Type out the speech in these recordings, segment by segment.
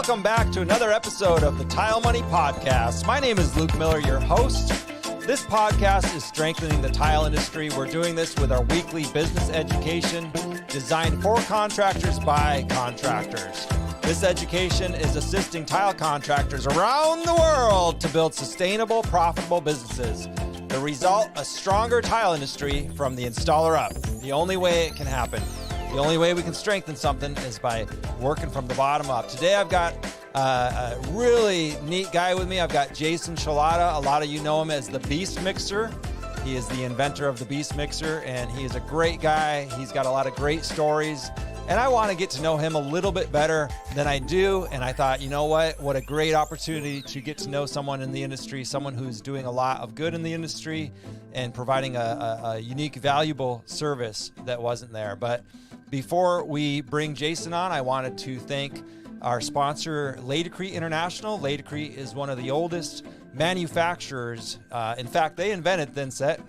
welcome back to another episode of the Tile Money Podcast. My name is Luke Miller, your host. This podcast is strengthening the tile industry. We're doing this with our weekly business education designed for contractors by contractors. This education is assisting tile contractors around the world to build sustainable, profitable businesses. The result, a stronger tile industry from the installer up. The only way it can happen. The only way we can strengthen something is by working from the bottom up. Today I've got a really neat guy with me. I've got Jason Shalata. A lot of you know him as the BeastMixer. He is the inventor of the BeastMixer, and he is a great guy. He's got a lot of great stories, and I want to get to know him a little bit better than I do. And I thought, you know what a great opportunity to get to know someone in the industry, someone who's doing a lot of good in the industry and providing a unique, valuable service that wasn't there. But before we bring Jason on, I wanted to thank our sponsor, Laticrete International. Laticrete is one of the oldest manufacturers. In fact, they invented Thinset,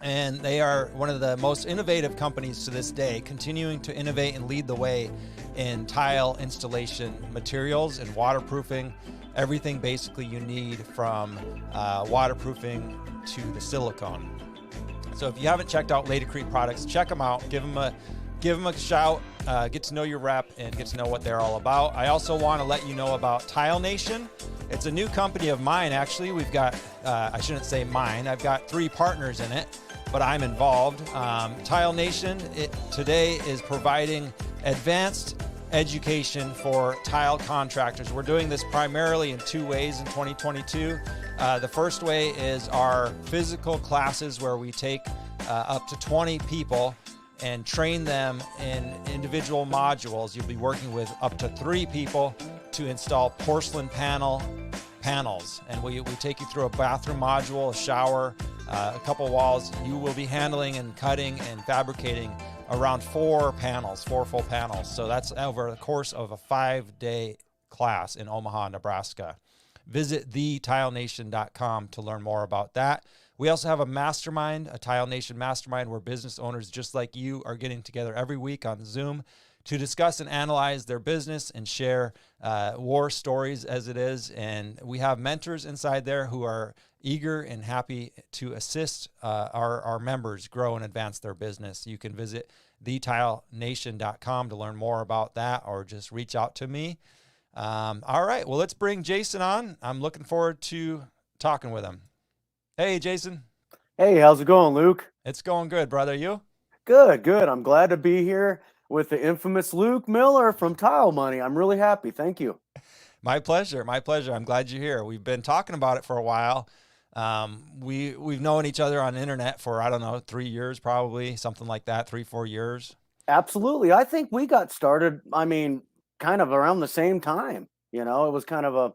and they are one of the most innovative companies to this day, continuing to innovate and lead the way in tile installation materials and waterproofing. Everything basically you need from waterproofing to the silicone. So if you haven't checked out Laticrete products, check them out. Give them a shout, get to know your rep, and get to know what they're all about. I also want to let you know about Tile Nation. It's a new company of mine, actually. We've got, I shouldn't say mine, I've got 3 partners in it, but I'm involved. Tile Nation today is providing advanced education for tile contractors. We're doing this primarily in 2 ways in 2022. The first way is our physical classes, where we take up to 20 people and train them in individual modules. You'll be working with up to 3 people to install porcelain panels. And we take you through a bathroom module, a shower, a couple walls. You will be handling and cutting and fabricating around 4 full panels. So that's over the course of a 5-day class in Omaha, Nebraska. Visit thetilenation.com to learn more about that. We also have a mastermind, a Tile Nation mastermind, where business owners just like you are getting together every week on Zoom to discuss and analyze their business and share war stories as it is. And we have mentors inside there who are eager and happy to assist our members grow and advance their business. You can visit thetilenation.com to learn more about that, or just reach out to me. All right, well, let's bring Jason on. I'm looking forward to talking with him. Hey, Jason. Hey, how's it going, Luke? It's going good, brother. You? Good. I'm glad to be here with the infamous Luke Miller from Tile Money. I'm really happy. Thank you. My pleasure. I'm glad you're here. We've been talking about it for a while. We've known each other on the internet for, I don't know, 3 years, probably, something like that, 3-4 years. Absolutely. I think we got started, kind of around the same time. It was kind of a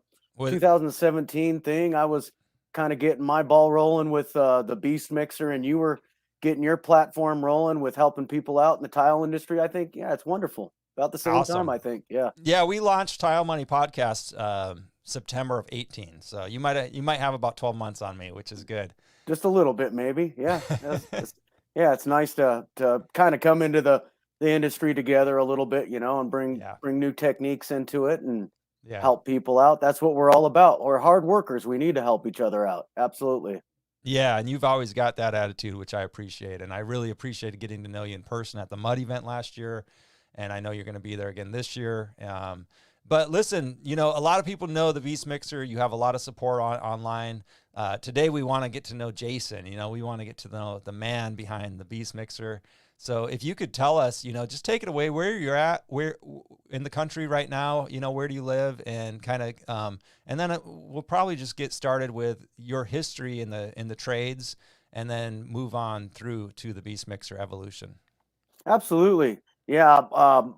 2017 thing. I was kind of getting my ball rolling with the BeastMixer, and you were getting your platform rolling with helping people out in the tile industry. I think, yeah, it's wonderful. About the same time, I think. Yeah. Yeah, we launched Tile Money Podcast September of 18. So you might have about 12 months on me, which is good. Just a little bit, maybe. Yeah. It's nice to kind of come into the industry together a little bit, and bring new techniques into it and help people out. That's what we're all about. We're hard workers. We need to help each other out. Absolutely. Yeah, and you've always got that attitude, which I appreciate. And I really appreciated getting to know you in person at the Mud event last year. And I know you're going to be there again this year. But listen, a lot of people know the BeastMixer. You have a lot of support online. Today, we want to get to know Jason. We want to get to know the man behind the BeastMixer. So if you could tell us, just take it away, where you're at, where in the country right now, where do you live, and kind of, and then we'll probably just get started with your history in the trades, and then move on through to the BeastMixer evolution. Absolutely. Yeah.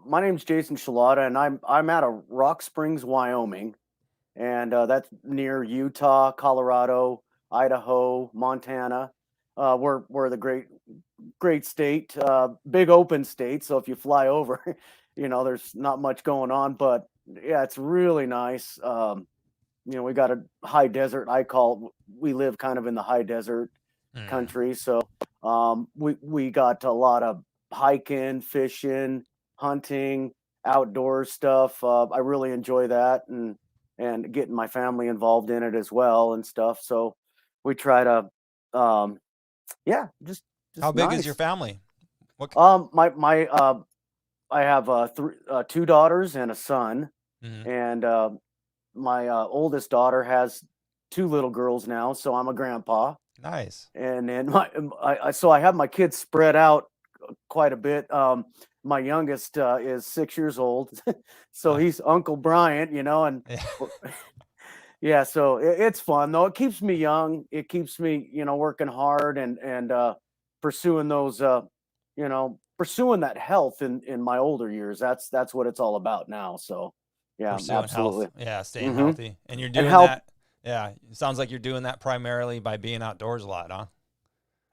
My name's Jason Shalata, and I'm out of Rock Springs, Wyoming, and that's near Utah, Colorado, Idaho, Montana. We're the great state, big open state. So if you fly over, there's not much going on, but yeah, it's really nice. We got a high desert. We live kind of in the high desert country. So we got a lot of hiking, fishing, hunting, outdoor stuff. I really enjoy that, and getting my family involved in it as well and stuff. So we try to, um, yeah, How just big is your nice. family? What? My I have two daughters and a son, Mhm. and my oldest daughter has two little girls now, so I'm a grandpa. Nice. And then so I have my kids spread out quite a bit. My youngest is 6 years old, so Uh, he's Uncle Bryant, and yeah. yeah, so it's fun though. It keeps me young. It keeps me, working hard and pursuing those, pursuing that health in my older years. That's what it's all about now. So, yeah, Pursuing health. absolutely. Yeah, staying Hmm. healthy. And you're And doing help. that. Yeah, it sounds like you're doing that primarily by being outdoors a lot, huh?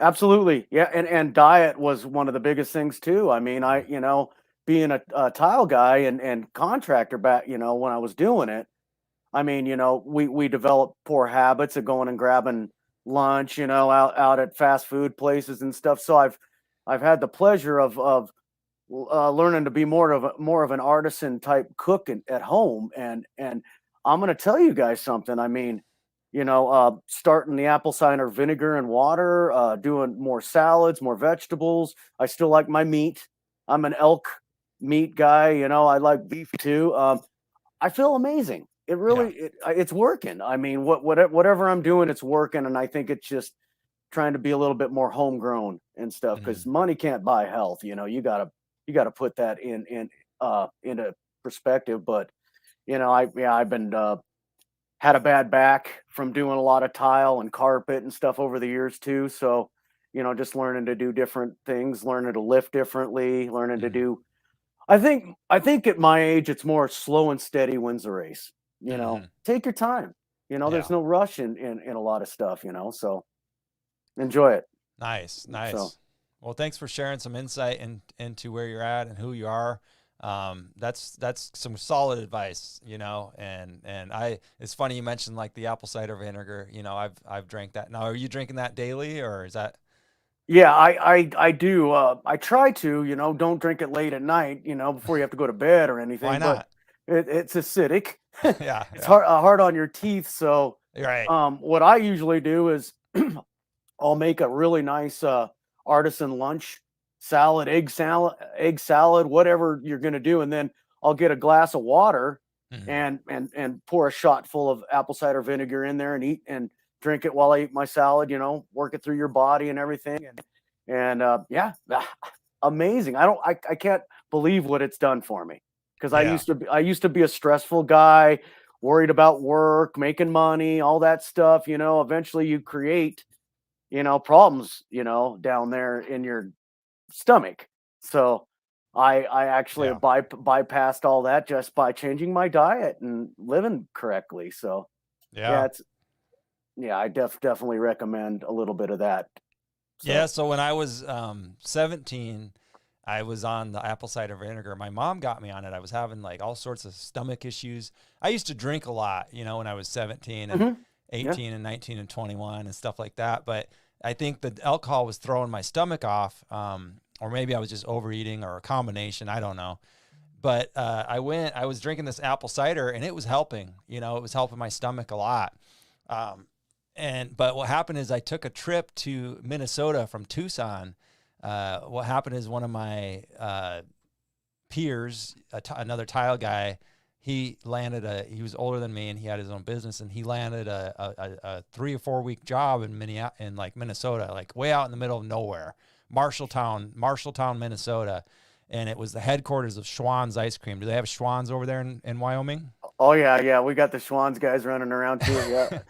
Absolutely. Yeah. And diet was one of the biggest things too. I mean, Mhm. being a tile guy and contractor back, when I was doing it, I mean, we developed poor habits of going and grabbing lunch, out at fast food places and stuff. So I've had the pleasure of learning to be more of an artisan type cook at home, and I'm going to tell you guys something. I mean, starting the apple cider vinegar and water, doing more salads, more vegetables. I still like my meat. I'm an elk meat guy. I like beef too. I feel amazing. Yeah. It's working. I mean, whatever I'm doing, it's working, and I think it's just trying to be a little bit more homegrown and stuff Mhm. because money can't buy health. You gotta put that into perspective. But I've been had a bad back from doing a lot of tile and carpet and stuff over the years too. So just learning to do different things, learning to lift differently, learning to Mhm. do I think at my age, it's more slow and steady wins the race. Mhm. Take your time. There's Yeah. no rush in a lot of stuff. So enjoy it. Nice. So Nice. Well, thanks for sharing some insight into where you're at and who you are. That's some solid advice, and it's funny you mentioned like the apple cider vinegar. I've drank that. Now, are you drinking that daily or is that? yeah, I do. I try to, don't drink it late at night, before you have to go to bed or Why anything. But not? it's acidic. Yeah. It's Yeah. hard on your teeth. So Right. what I usually do is I'll make a really nice artisan lunch, egg salad, whatever you're going to do, and then I'll get a glass of water Mhm. and pour a shot full of apple cider vinegar in there and eat and drink it while I eat my salad. Work it through your body and everything, and yeah, amazing. I can't believe what it's done for me because Yeah. I used to be a stressful guy, worried about work, making money, all that stuff. Eventually you create problems, down there in your stomach. So I actually Yeah. bypassed all that just by changing my diet and living correctly. So yeah, Yeah. I definitely recommend a little bit of that. Yeah. So So when I was 17, I was on the apple cider vinegar. My mom got me on it. I was having like all sorts of stomach issues. I used to drink a lot, when I was 17 and mhm, yeah, 18 and 19 and 21 and stuff like that. But I think the alcohol was throwing my stomach off, or maybe I was just overeating or a combination. I don't know. But I was drinking this apple cider and it was helping, it was helping my stomach a lot. Um, but what happened is I took a trip to Minnesota from Tucson. What happened is one of my peers, another tile guy, he was older than me and he had his own business and he landed a 3 or 4 week job in like Minnesota, like way out in the middle of nowhere, Marshalltown, Minnesota. And it was the headquarters of Schwann's ice cream. Do they have Schwann's over there in Wyoming? oh yeah, we got the Schwann's guys running around too. Yeah,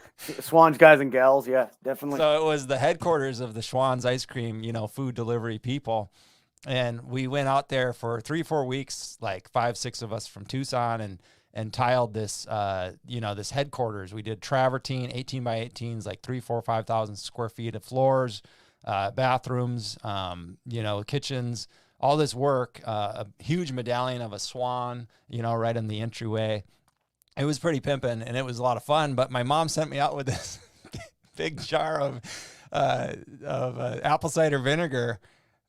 Schwann's guys and gals. Yeah, definitely. So it was the headquarters of the Schwann's ice cream, food delivery people. And we went out there for 3 or 4 weeks, like 5, 6 of us from Tucson, and tiled this, this headquarters. We did travertine, 18 by 18s, like 3, 4, 5,000 square feet of floors, bathrooms, kitchens, all this work, a huge medallion of a swan, right in the entryway. It was pretty pimping and it was a lot of fun. But my mom sent me out with this big jar of apple cider vinegar.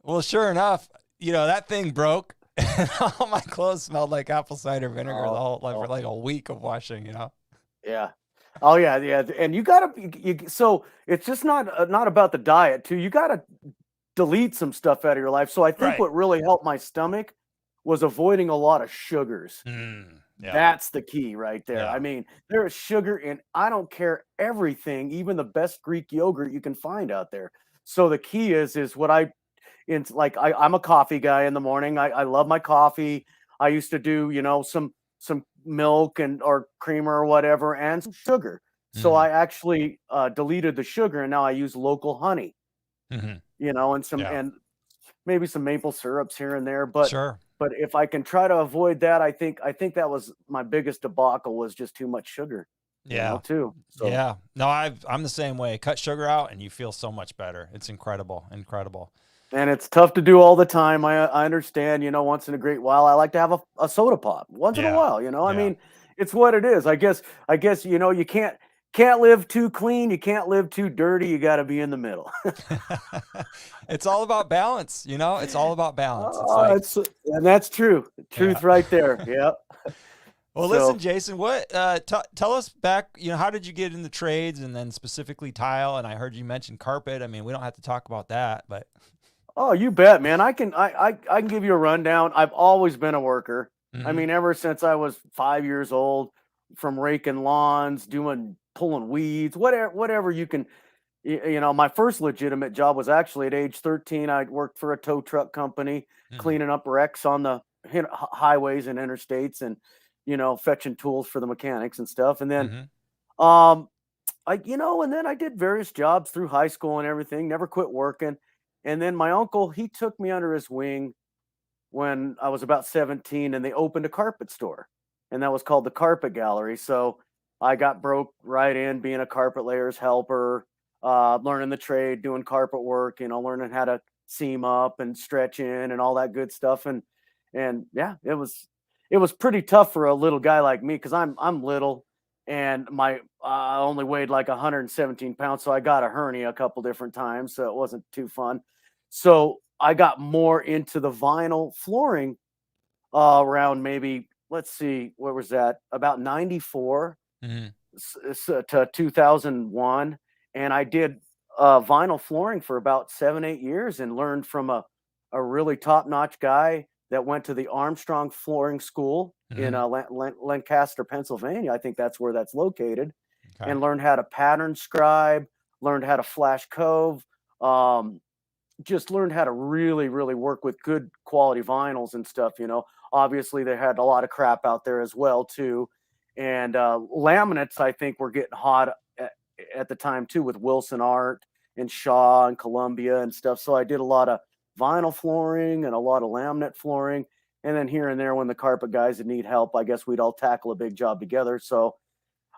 Well, sure enough, that thing broke. And all my clothes smelled like apple cider vinegar the whole Oh, for like a week of washing, you know? yeah. Oh yeah, yeah. And you gotta so it's just not about the diet too. You gotta delete some stuff out of your life. So I think Right. what really helped my stomach was avoiding a lot of sugars. Yeah. That's the key right there. I Yeah. mean, there is sugar in I don't care everything, even the best Greek yogurt you can find out there. So the key is what it's like I'm a coffee guy in the morning. I love my coffee. I used to do, some milk and or creamer or whatever and some sugar. So Mhm. I actually deleted the sugar and now I use local honey, Mhm. and some Yeah. and maybe some maple syrups here and there. But Sure. but if I can try to avoid that, I think that was my biggest debacle was just too much sugar, Yeah. too. So Yeah. No, I'm the same way. Cut sugar out and you feel so much better. It's incredible. Incredible. and it's tough to do all the time. I understand, once in a great while. I like to have a soda pop once in a Yeah. while. I Yeah. mean, it's what it is. I guess you can't live too clean. You can't live too dirty. You got to be in the middle. It's all about balance, you know? It's all about balance. It's Oh, like, and that's true. yeah. Truth right there. Yep. Well, listen, So, Jason, what tell us back, how did you get in the trades and then specifically tile? And I heard you mention carpet. I mean, we don't have to talk about that, but oh, you bet, man. I can give you a rundown. I've always been a worker. I mhm. mean, ever since I was 5 years old, from raking lawns, pulling weeds, whatever you can. My first legitimate job was actually at age 13. I worked for a tow truck company, Mhm. cleaning up wrecks on the highways and interstates, and fetching tools for the mechanics and stuff. And then, Mhm. um, and then I did various jobs through high school and everything. Never quit working. And then my uncle, he took me under his wing when I was about 17, and they opened a carpet store, and that was called the Carpet Gallery. So I got broke right in being a carpet layer's helper, learning the trade, doing carpet work, learning how to seam up and stretch in and all that good stuff. And yeah, it was pretty tough for a little guy like me because I'm little and my I only weighed like 117 pounds, so I got a hernia a couple different times, so it wasn't too fun. So I got more into the vinyl flooring around maybe, let's see, where was that? About 94 Mhm. to 2001. And I did vinyl flooring for about 7, 8 years and learned from a really top notch guy that went to the Armstrong Flooring School in Mhm. Lancaster, Pennsylvania. I think that's where that's located, Okay. and learned how to pattern scribe, learned how to flash cove. Um, just learned how to really, really work with good quality vinyls and stuff. Obviously, they had a lot of crap out there as well too, and laminates I think were getting hot at the time too with Wilson Art and Shaw and Columbia and stuff. So I did a lot of vinyl flooring and a lot of laminate flooring, and then here and there when the carpet guys would need help, I guess we'd all tackle a big job together. So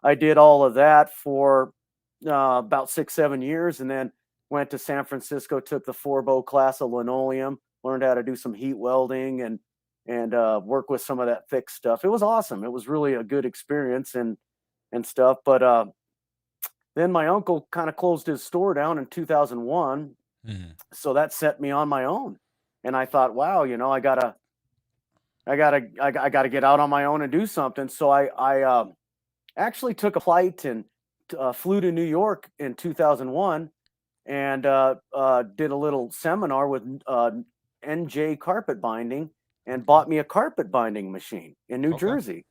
I did all of that for about 6, 7 years, and then went to San Francisco, took the 4 bow class of linoleum, learned how to do some heat welding and work with some of that thick stuff. It was awesome. It was really a good experience and stuff. But then my uncle kind of closed his store down in 2001, Mhm. so that set me on my own. And I thought, wow, I gotta get out on my own and do something. So I actually took a flight and flew to New York in 2001 and did a little seminar with NJ Carpet Binding and Okay. bought me a carpet binding machine in New Okay. Jersey.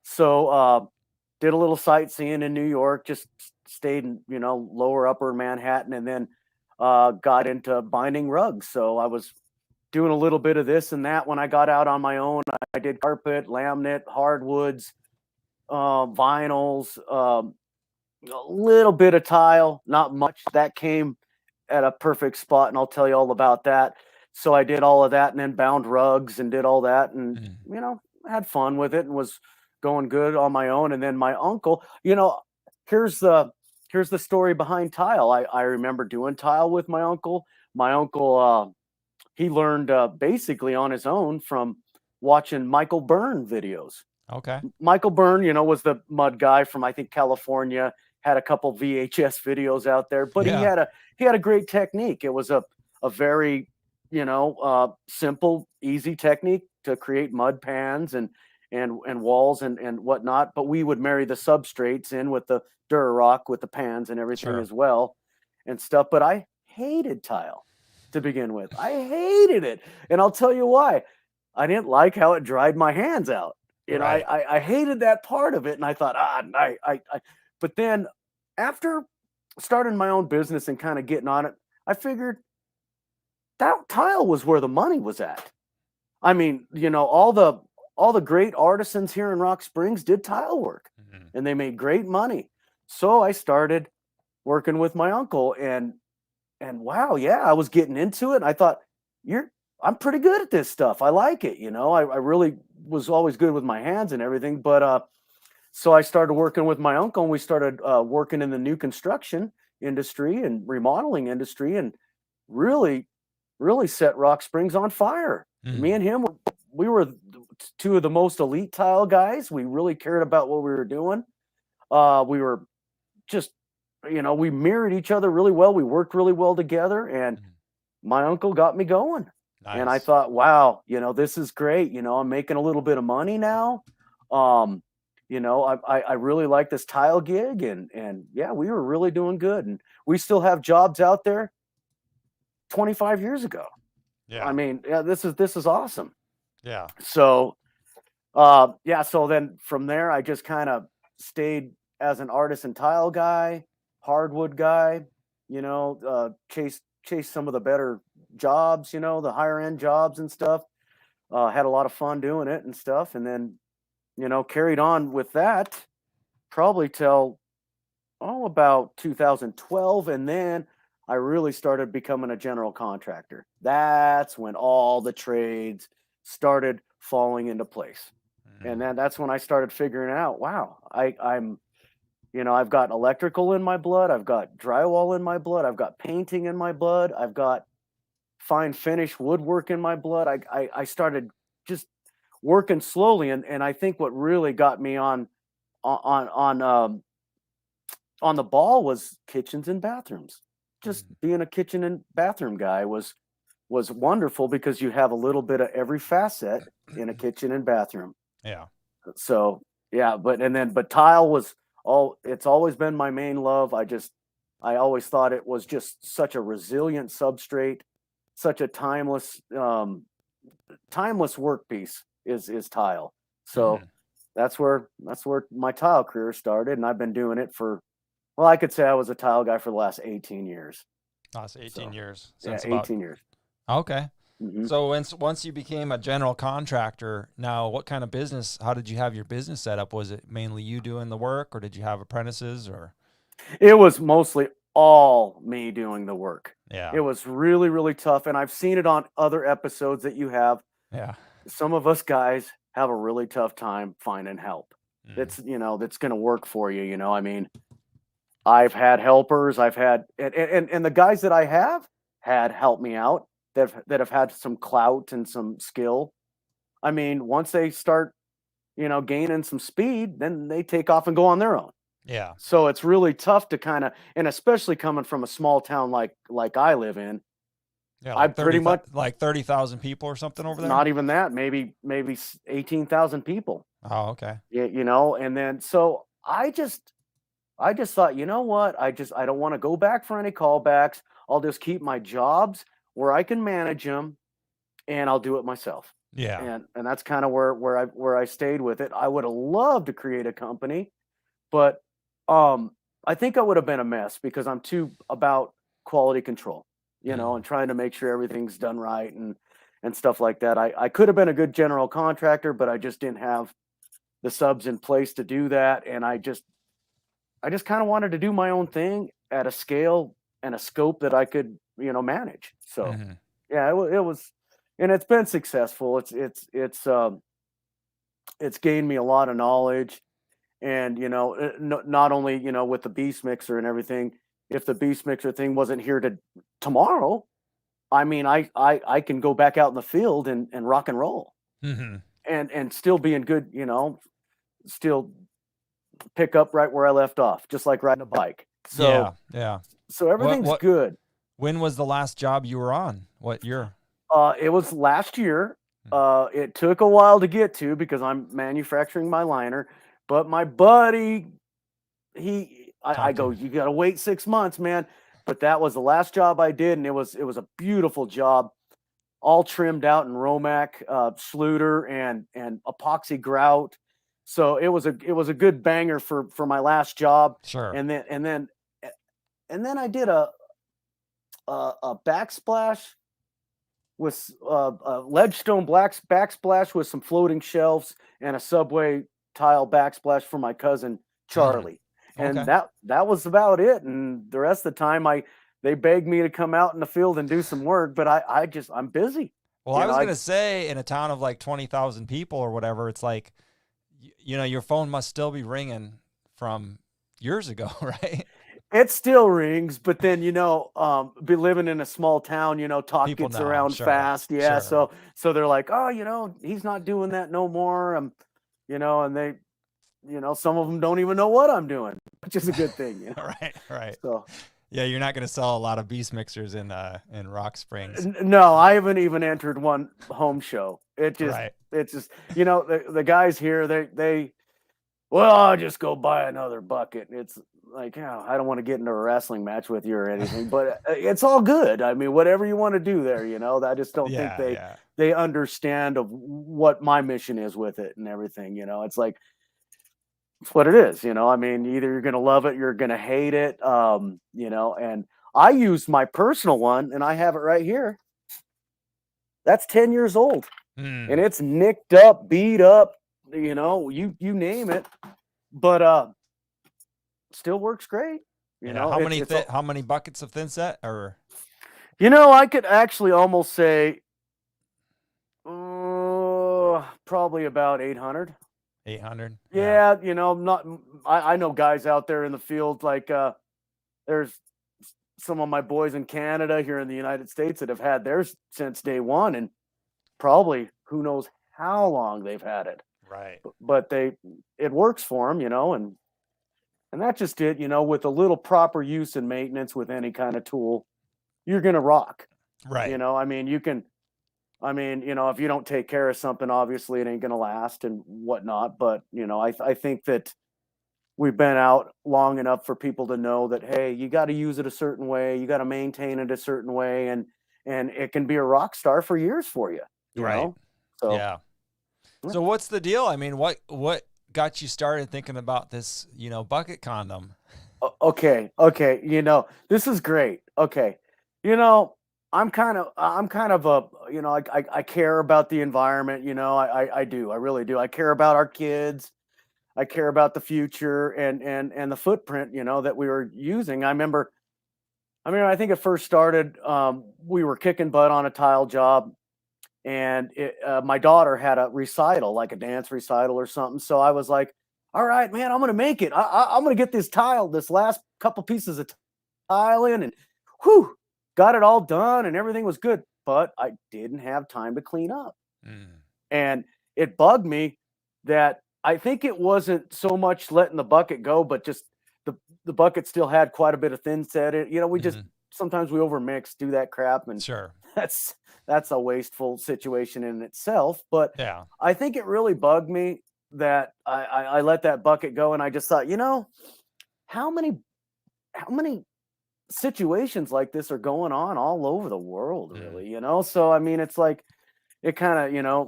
So did a little sightseeing in New York, just stayed in lower upper Manhattan, and then got into binding rugs. So I was doing a little bit of this and that when I got out on my own. I did carpet, laminate, hardwoods, vinyls, a little bit of tile, not much. That came at a perfect spot, and I'll tell you all about that. So I did all of that, and then bound rugs and did all that, and Mhm. had fun with it, and was going good on my own. And then my uncle, here's the here's the story behind tile. I remember doing tile with my uncle. My uncle, he learned basically on his own from watching Michael Byrne videos. Okay. Michael Byrne, was the mud guy from I think California. Had a couple VHS videos out there, but he Yeah. had a great technique. It was a very simple, easy technique to create mud pans and walls and whatnot. But we would marry the substrates in with the Durarock with the pans and everything Sure. as well and stuff. But I hated tile to begin with. I hated it, and I'll tell you why. I didn't like how it dried my hands out. You know, Right. I hated that part of it, and I thought, but then after starting my own business and kind of getting on it, I figured that tile was where the money was at. I mean, you know, all the great artisans here in Rock Springs did tile work, and they made great money. So I started working with my uncle, and wow, yeah, I was getting into it. And I thought, I'm pretty good at this stuff. I like it, you know. I really was always good with my hands and everything. But so I started working with my uncle, and we started working in the new construction industry and remodeling industry, and really, really set Rock Springs on fire. Me and him, we were two of the most elite tile guys. We really cared about what we were doing. We were just, you know, we mirrored each other really well. We worked really well together, and my uncle got me going. Nice. And I thought, wow, you know, this is great. You know, I'm making a little bit of money now. You know, I really like this tile gig, and yeah, we were really doing good. And we still have jobs out there 25 years ago. Yeah. I mean, yeah, this is awesome. Yeah. So, yeah, so then from there, I just kind of stayed as an artisan tile guy, hardwood guy, you know, chase some of the better jobs, you know, the higher end jobs and stuff. Had a lot of fun doing it and stuff. And then, you know, carried on with that probably till about 2012. And then I really started becoming a general contractor. That's when all the trades started falling into place. And then that's when I started figuring out, wow, I'm, you know, I've got electrical in my blood. I've got drywall in my blood. I've got painting in my blood. I've got fine finish woodwork in my blood. I started just working slowly. And I think what really got me on the ball was kitchens and bathrooms. Just being a kitchen and bathroom guy was wonderful, because you have a little bit of every facet in a kitchen and bathroom. Yeah. So yeah, but tile was it's always been my main love. I always thought it was just such a resilient substrate, such a timeless workpiece is tile. So that's where my tile career started, and I've been doing it for, well, I could say I was a tile guy for the last 18 years. Last 18 years. Yeah, 18 years. Okay. So once you became a general contractor, now what kind of business, how did you have your business set up? Was it mainly you doing the work, or did you have apprentices, or? It was mostly all me doing the work. Yeah. It was really, really tough. And I've seen it on other episodes that you have. Yeah. Some of us guys have a really tough time finding help. That's, you know, that's going to work for you. You know, I mean, I've had helpers, I've had, and the guys that I have had help me out that have had some clout and some skill. I mean, once they start, you know, gaining some speed, then they take off and go on their own. Yeah. So it's really tough to kind of, and especially coming from a small town like I live in. Yeah, like I pretty much like 30,000 people or something over there. Not even that, maybe 18,000 people. Oh, okay. Yeah, you know, and then so I just thought, you know what? I don't want to go back for any callbacks. I'll just keep my jobs where I can manage them, and I'll do it myself. Yeah. And that's kind of where I stayed with it. I would have loved to create a company, but I think I would have been a mess, because I'm too about quality control, you know, and trying to make sure everything's done right and stuff like that. I could have been a good general contractor, but I just didn't have the subs in place to do that. And I just kind of wanted to do my own thing at a scale and a scope that I could, you know, manage. So yeah, it was, and it's been successful. It's gained me a lot of knowledge, and, you know, not only, you know, with the BeastMixer and everything, if the BeastMixer thing wasn't here tomorrow, I mean, I can go back out in the field and rock and roll and still be in good, you know, still pick up right where I left off, just like riding a bike. So yeah. So everything's good. When was the last job you were on? What year? It was last year. It took a while to get to because I'm manufacturing my liner, but my buddy, I go, you got to wait 6 months, man. But that was the last job I did, and it was a beautiful job, all trimmed out in Romac, Schluter, and epoxy grout. So it was a good banger for my last job. Sure. And then I did a backsplash with a ledgestone backsplash with some floating shelves and a subway tile backsplash for my cousin Charlie. And that was about it. And the rest of the time they begged me to come out in the field and do some work, but I'm busy. Well, I was going to say, in a town of like 20,000 people or whatever, it's like, your phone must still be ringing from years ago, right? It still rings, but then, be living in a small town, talk People gets know, around sure, fast. Yeah. sure. So they're like, oh, he's not doing that no more. And they, some of them don't even know what I'm doing, which is a good thing. Right. So, yeah, you're not going to sell a lot of BeastMixers in Rock Springs. No, I haven't even entered one home show. It's just, the guys here, well, I'll just go buy another bucket. It's like, I don't want to get into a wrestling match with you or anything, but it's all good. I mean, whatever you want to do there, I just don't think they understand of what my mission is with it and everything. It's like, it's what it is. I mean, either you're going to love it, you're going to hate it. And I used my personal one, and I have it right here. That's 10 years old, and it's nicked up, beat up, you name it, but still works great. How many buckets of thin set? Or I could actually almost say probably about 800. 800. Yeah, I know guys out there in the field, like there's some of my boys in Canada, here in the United States, that have had theirs since day one, and probably who knows how long they've had it. Right. But it works for them, and that's just it. With a little proper use and maintenance with any kind of tool, you're gonna rock. Right. If you don't take care of something, obviously it ain't gonna last and whatnot. But I think that we've been out long enough for people to know that, hey, you got to use it a certain way, you got to maintain it a certain way, and it can be a rock star for years for you. You know? So yeah. So what's the deal? I mean, what got you started thinking about this, bucket condom? Okay. This is great. Okay. I'm kind of I care about the environment. I do. I really do. I care about our kids. I care about the future and the footprint, that we were using. I think it first started, we were kicking butt on a tile job, and my daughter had a recital, like a dance recital or something. So I was like, all right, man, I'm going to make it. I'm going to get this last couple pieces of tile in, and got it all done, and everything was good. But I didn't have time to clean up. And it bugged me that I think it wasn't so much letting the bucket go, but just the bucket still had quite a bit of thin set in it. We just, sometimes we overmix, do that crap. And sure, that's a wasteful situation in itself. But yeah, I think it really bugged me that I let that bucket go. And I just thought, how many situations like this are going on all over the world, really, So, it's like, it kind of,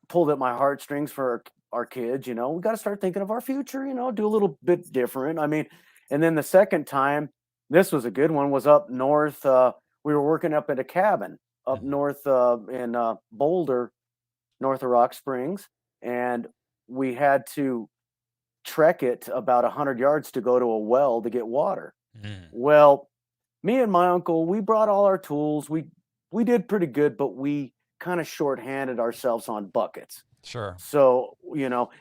pulled at my heartstrings for our kids. We got to start thinking of our future, do a little bit different. And then the second time, this was a good one, was up north. We were working up at a cabin up north in Boulder, north of Rock Springs. And we had to trek it about 100 yards to go to a well to get water. Well, me and my uncle, we brought all our tools. We did pretty good, but we kind of shorthanded ourselves on buckets. Sure. So,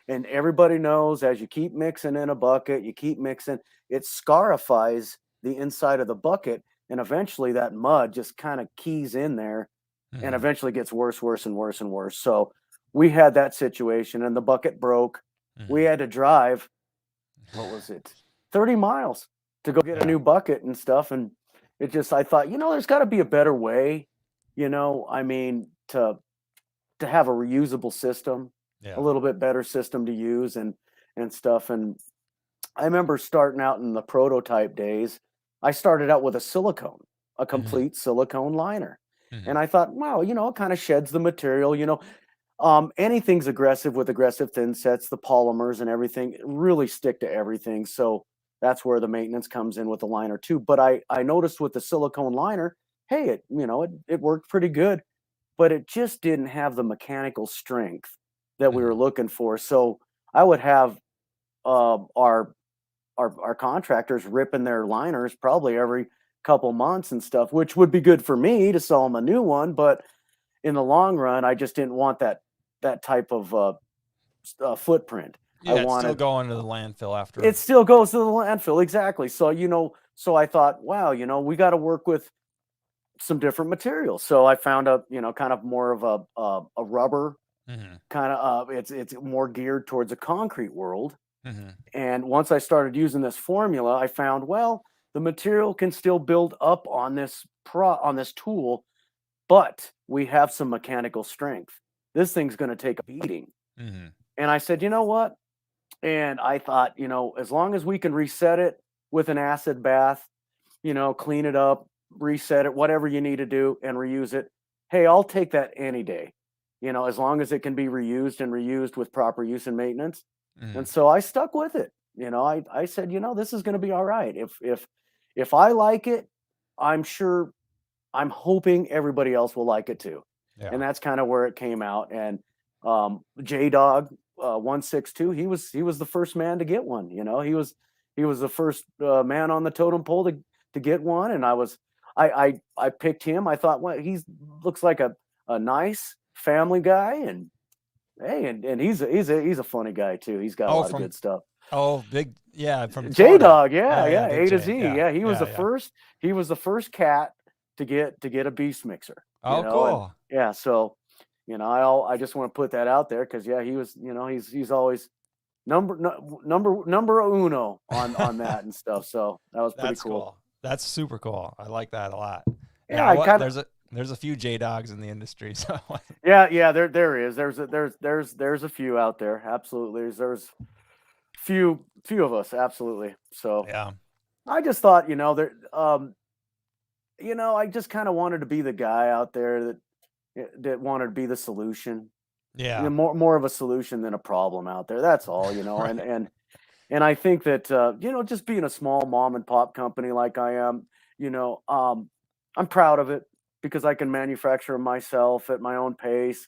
and everybody knows, as you keep mixing in a bucket, you keep mixing, it scarifies the inside of the bucket. And eventually that mud just kind of keys in there and eventually gets worse and worse and worse. So we had that situation, and the bucket broke. We had to drive, 30 miles to go get a new bucket and stuff. And I thought, there's got to be a better way, to to have a reusable system, Yeah. a little bit better system to use and stuff. And I remember starting out in the prototype days, I started out with a silicone, a Mhm. complete silicone liner. And Mhm. I thought, wow, it kind of sheds the material, anything's aggressive with aggressive thin sets, the polymers and everything really stick to everything. So that's where the maintenance comes in with the liner too. But I noticed with the silicone liner, hey, it worked pretty good, but it just didn't have the mechanical strength that we were Mhm. looking for. So I would have our contractors ripping their liners probably every couple months and stuff, which would be good for me to sell them a new one. But in the long run, I just didn't want that type of footprint. I Yeah, it's still wanted going to the landfill after. it still goes to the landfill exactly. So so I thought, wow, we got to work with some different materials. So I found a kind of more of a rubber Mhm. kind of it's more geared towards a concrete world. Mhm. And once I started using this formula, I found, well, the material can still build up on this tool, but we have some mechanical strength. This thing's going to take a beating. Mhm. And I said, you know what? And I thought, as long as we can reset it with an acid bath, clean it up, reset it, whatever you need to do, and reuse it. Hey, I'll take that any day, as long as it can be reused and reused with proper use and maintenance. And Mhm. so I stuck with it. I said, this is going to be all right. If I like it, I'm sure I'm hoping everybody else will like it too. And Yeah. that's kind of where it came out. And J Dog 162, he was the first man to get one. He was the first man on the totem pole to get one. And I picked him. I thought, well, looks like a nice family guy, and hey, and he's a funny guy too. He's got a Oh, lot of from good stuff. big, yeah, from J Florida. Dog, yeah, Yeah, yeah, yeah, Big A to J. Z, Yeah, yeah. yeah, yeah. He was the first cat to get a BeastMixer, Oh, and cool. yeah. So, I just want to put that out there because yeah, he was, he's always number uno on that and stuff. So that was pretty That's cool. cool. That's super cool. I like that a lot. Yeah, Yeah, I what kind of there's a few J Dogs in the industry, so yeah. There is there's a few out there. Absolutely, there's few of us. Absolutely. So yeah. I just thought, I just kind of wanted to be the guy out there that wanted to be the solution. Yeah. More of a solution than a problem out there. That's all, and Right. I think that just being a small mom and pop company like I am, I'm proud of it because I can manufacture 'em myself at my own pace.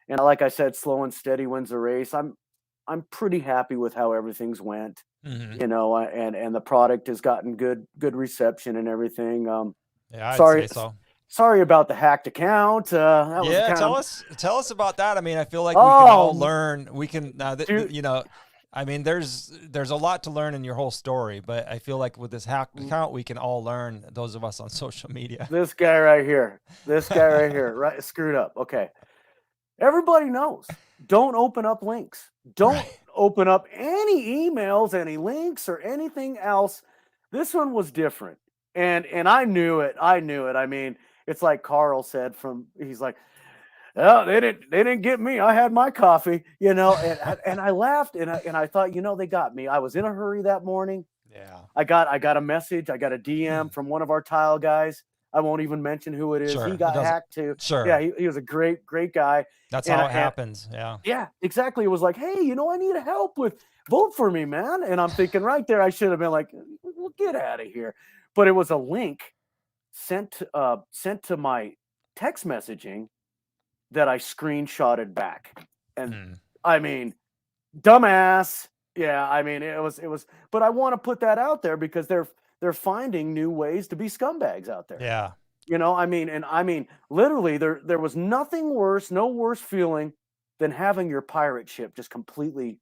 And like I said, slow and steady wins the race. I'm pretty happy with how everything's went, Mhm. and the product has gotten good reception and everything. Yeah, I'd say Sorry, so. sorry about the hacked account. That was Yeah, kind of tell us about that. I mean, I feel like we can all oh, learn. We can now dude, I mean, there's a lot to learn in your whole story, but I feel like with this hack account, we can all learn. Those of us on social media. this guy right here, right, screwed up. Okay, everybody knows. Don't open up links. Don't Right. open up any emails, any links, or anything else. This one was different, and I knew it. I knew it. I mean, it's like Carl said he's like, oh, they didn't get me. I had my coffee, and I laughed and I thought, they got me. I was in a hurry that morning. Yeah. I got a message. I got a DM from one of our tile guys. I won't even mention who it is. He Sure. It got doesn't. hacked too. Yeah, Sure. he was a great guy. That's And how it happens. Yeah. yeah, exactly. It was like, hey, I need help with vote for me, man. And I'm thinking right there, I should have been like, well, get out of here. But it was a link sent to my text messaging that I screenshotted back. And Hmm. I mean, dumbass. Yeah, I mean, it was, but I want to put that out there because they're finding new ways to be scumbags out there. Yeah. Literally there was nothing worse, no worse feeling than having your pirate ship just completely,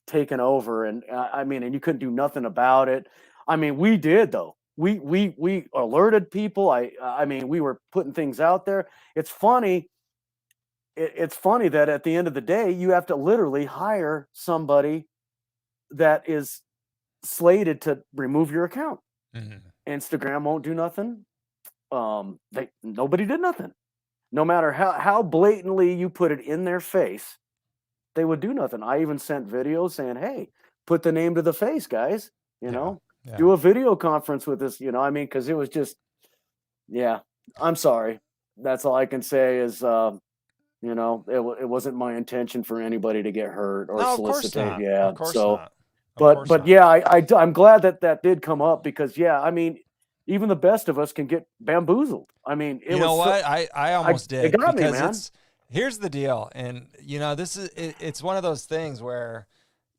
taken over. And and you couldn't do nothing about it. I mean, we did though. We alerted people. We were putting things out there. It's funny. It's funny that at the end of the day, you have to literally hire somebody that is slated to remove your account. Hmm. Instagram won't do nothing. Nobody did nothing. no matter how blatantly you put it in their face, they would do nothing. I even sent videos saying, "Hey, put the name to the face, guys. You Yeah. know, Yeah. do a video conference with us." You know, I mean, because it was just, yeah. I'm sorry. That's all I can say is, you know, it wasn't my intention for anybody to get hurt or No, of course solicitate. not. Yeah. Of course So, not. Of course but not. yeah, I'm glad that did come up because yeah, I mean, even the best of us can get bamboozled. I mean, it You know was so, what? I almost it did got me, because man. here's the deal. And, you know, it's one of those things where,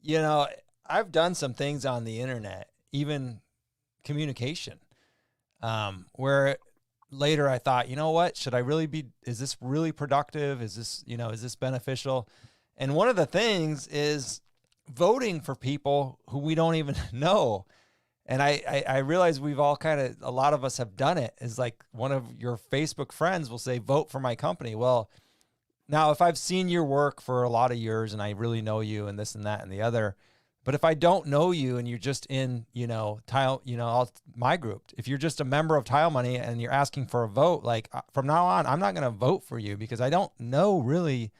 you know, I've done some things on the internet, even communication, where later I thought, you know what, is this really productive? Is this beneficial? And one of the things is voting for people who we don't even know. And I realize a lot of us have done it, is like one of your Facebook friends will say, vote for my company. Well, now if I've seen your work for a lot of years and I really know you and this and that and the other, but if I don't know you and you're just in, my group, if you're just a member of Tile Money and you're asking for a vote, like from now on, I'm not going to vote for you because I don't know really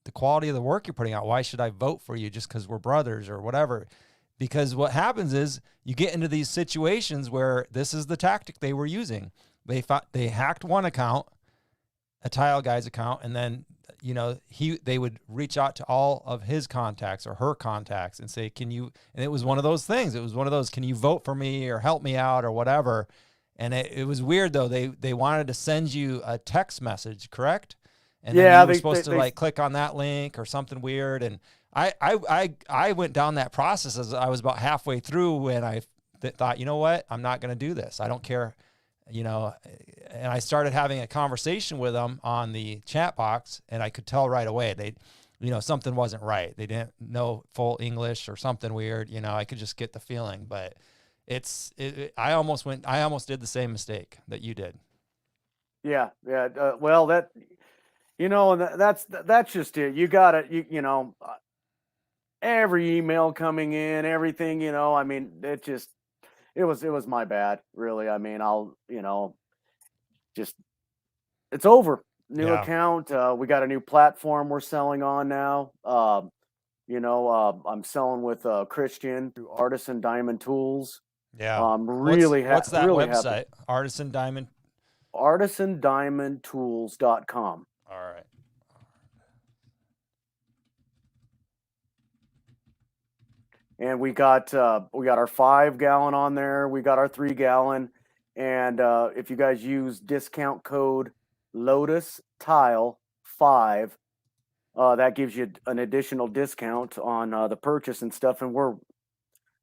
the quality of the work you're putting out. Why should I vote for you just because we're brothers or whatever? Because what happens is you get into these situations where this is the tactic they were using. They hacked one account, a Tile Guy's account, and then they would reach out to all of his contacts or her contacts and say, can you, and it was one of those things. It was one of those, can you vote for me or help me out or whatever. And it was weird though. They wanted to send you a text message, correct? And then you were supposed to like click on that link or something weird. And I went down that process as I was about halfway through when I thought, you know what, I'm not going to do this. I don't care, and I started having a conversation with them on the chat box, and I could tell right away something wasn't right. They didn't know full English or something weird. I could just get the feeling, but I almost did the same mistake that you did. Yeah. Yeah. Well, and that's just it. You got it. Every email coming in, everything, I mean, it was my bad, really. I mean, just, it's over. New Yeah. account. We got a new platform we're selling on now. I'm selling with Christian through Artisan Diamond Tools. Yeah. Really what's that really website? happy. Artisan Diamond. ArtisanDiamondTools.com. All right. And we got our 5-gallon on there. We got our 3-gallon. And if you guys use discount code Lotus Tile 5, that gives you an additional discount on the purchase and stuff. And we're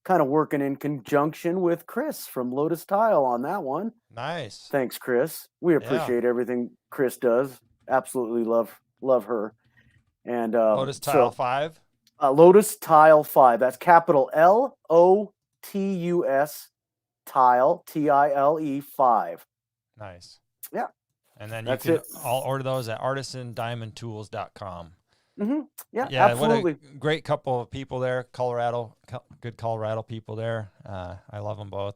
kind of working in conjunction with Chris from Lotus Tile on that one. Nice. Thanks, Chris. We appreciate everything Chris does. Absolutely love her. And Lotus Tile 5. Lotus Tile 5. That's capital LOTUS Tile TILE 5. Nice. Yeah. And then you can all order those at artisandiamondtools.com. Mm-hmm. Yeah, absolutely. What a great couple of people there. Good Colorado people there. I love them both.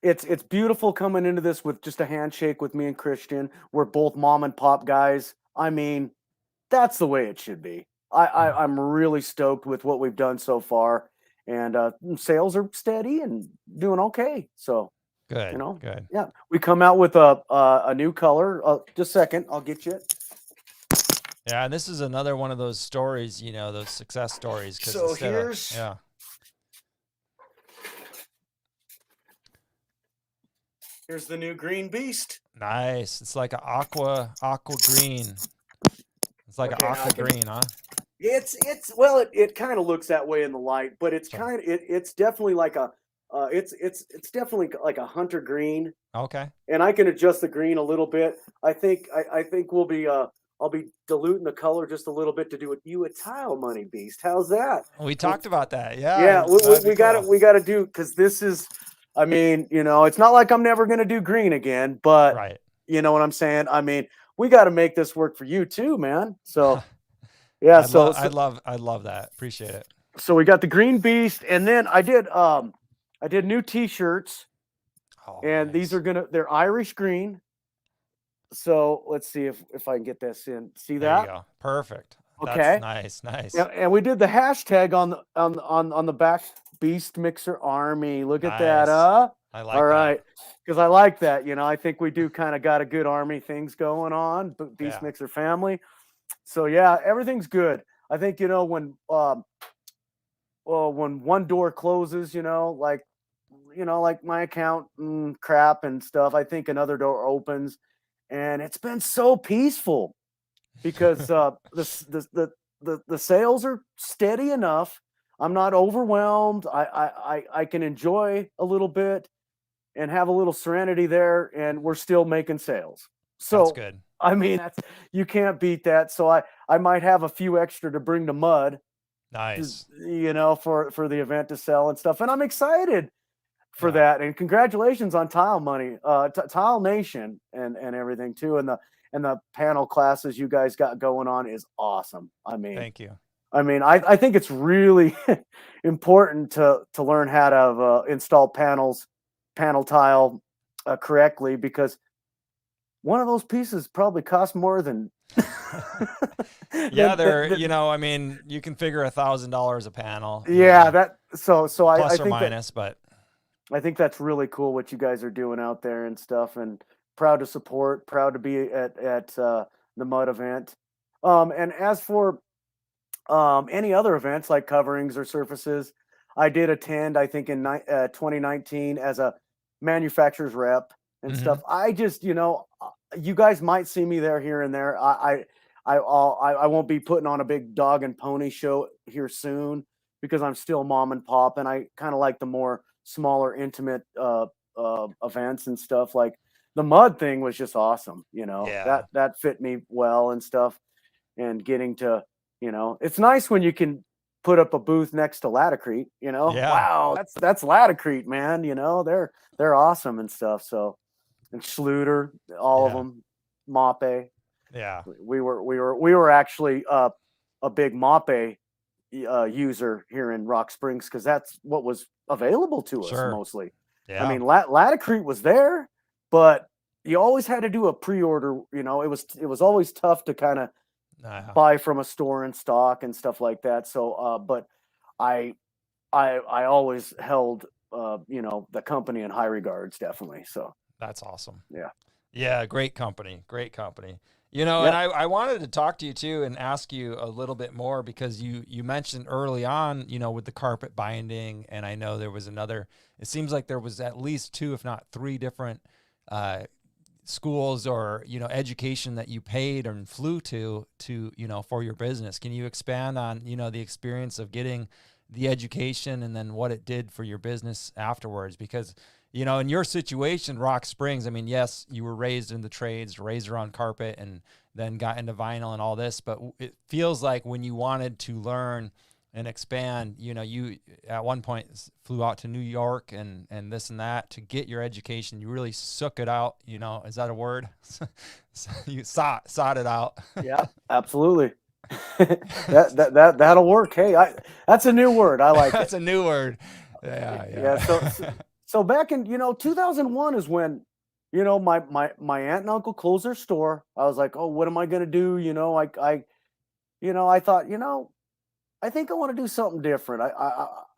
It's beautiful coming into this with just a handshake with me and Christian. We're both mom and pop guys. I mean, that's the way it should be. I'm really stoked with what we've done so far, and sales are steady and doing okay. So good, good. Yeah, we come out with a new color. Just a second, I'll get you it. Yeah, and this is another one of those stories, those success stories. So here's the new green beast. Nice. It's like an aqua green. It's like an aqua green, huh? It kind of looks that way in the light, but it's it's definitely like a it's definitely like a hunter green. Okay. And I can adjust the green a little bit. I think we'll be I'll be diluting the color just a little bit to do a Tile Money Beast. How's that? We talked about that. Yeah. Yeah, we got to do, because this is, I mean, it's not like I'm never going to do green again, but right. You know what I'm saying? I mean, we got to make this work for you too, man. So yeah, I love that. Appreciate it. So we got the green beast, and then I did new t-shirts. Oh, And these nice. are they're Irish green. So let's see if I can get this in. See There you that? go. Perfect. That's Okay. nice. Nice. And we did the hashtag on the back, BeastMixer Army. Look at that, Nice. I All like that. right. Because I like that. I think we do kind of got a good Army things going on, but Yeah. BeastMixer family. So yeah, everything's good. I think when one door closes, like my account and crap and stuff, I think another door opens, and it's been so peaceful because the sales are steady enough. I'm not overwhelmed. I can enjoy a little bit and have a little serenity there, and we're still making sales. That's So good. I mean, you can't beat that. So I might have a few extra to bring to mud, Nice. for the event to sell and stuff, and I'm excited for Yeah. that. And congratulations on Tile Money, Tile Nation, and everything too. And the panel classes you guys got going on is awesome. Thank you. I think it's really important to learn how to install panel tile correctly, because one of those pieces probably costs more than Yeah, than I mean, you can figure $1,000 a panel, yeah, that so plus I or think that minus, but I think that's really cool what you guys are doing out there and stuff, and proud to support, proud to be at the mud event. And as for any other events like coverings or surfaces, I did attend, I think, in 2019 as a manufacturer's rep and hmm stuff. I just, you guys might see me there here and there. I won't be putting on a big dog and pony show here soon, because I'm still mom and pop, and I kind of like the more smaller, intimate events and stuff. Like the mud thing was just awesome. yeah, That fit me well and stuff, and getting to, it's nice when you can put up a booth next to Latacrete. yeah, Wow, that's Latacrete, man. They're awesome and stuff. So, and Schluter, all of yeah, them, Moppe. yeah. We were actually a big Moppe user here in Rock Springs, because that's what was available to us Sure. mostly. I Yeah. mean, Latacrete was there, but you always had to do a pre-order. It was always tough to kind of Yeah. buy from a store in stock and stuff like that. So, but I I always held the company in high regards, definitely. So That's awesome. yeah, Yeah, great company. Great company. And yeah, I wanted to talk to you too and ask you a little bit more, because you mentioned early on, with the carpet binding, and I know there was another, it seems like there was at least two, if not three different uh, schools or, education that you paid and flew to, for your business. Can you expand on, the experience of getting the education and then what it did for your business afterwards? Because in your situation, Rock Springs, I mean, yes, you were raised in the trades, raised around carpet, and then got into vinyl and all this, but it feels like when you wanted to learn and expand, you at one point flew out to New York and this and that to get your education. You really suck it out. Is that a word? You sought it out. yeah, absolutely. That'll work. Hey, that's a new word. I like it. That's a new word. Yeah, Yeah. So, yeah. so back in 2001 is when my aunt and uncle closed their store. I was like, oh, what am I gonna do? I thought, I think I want to do something different.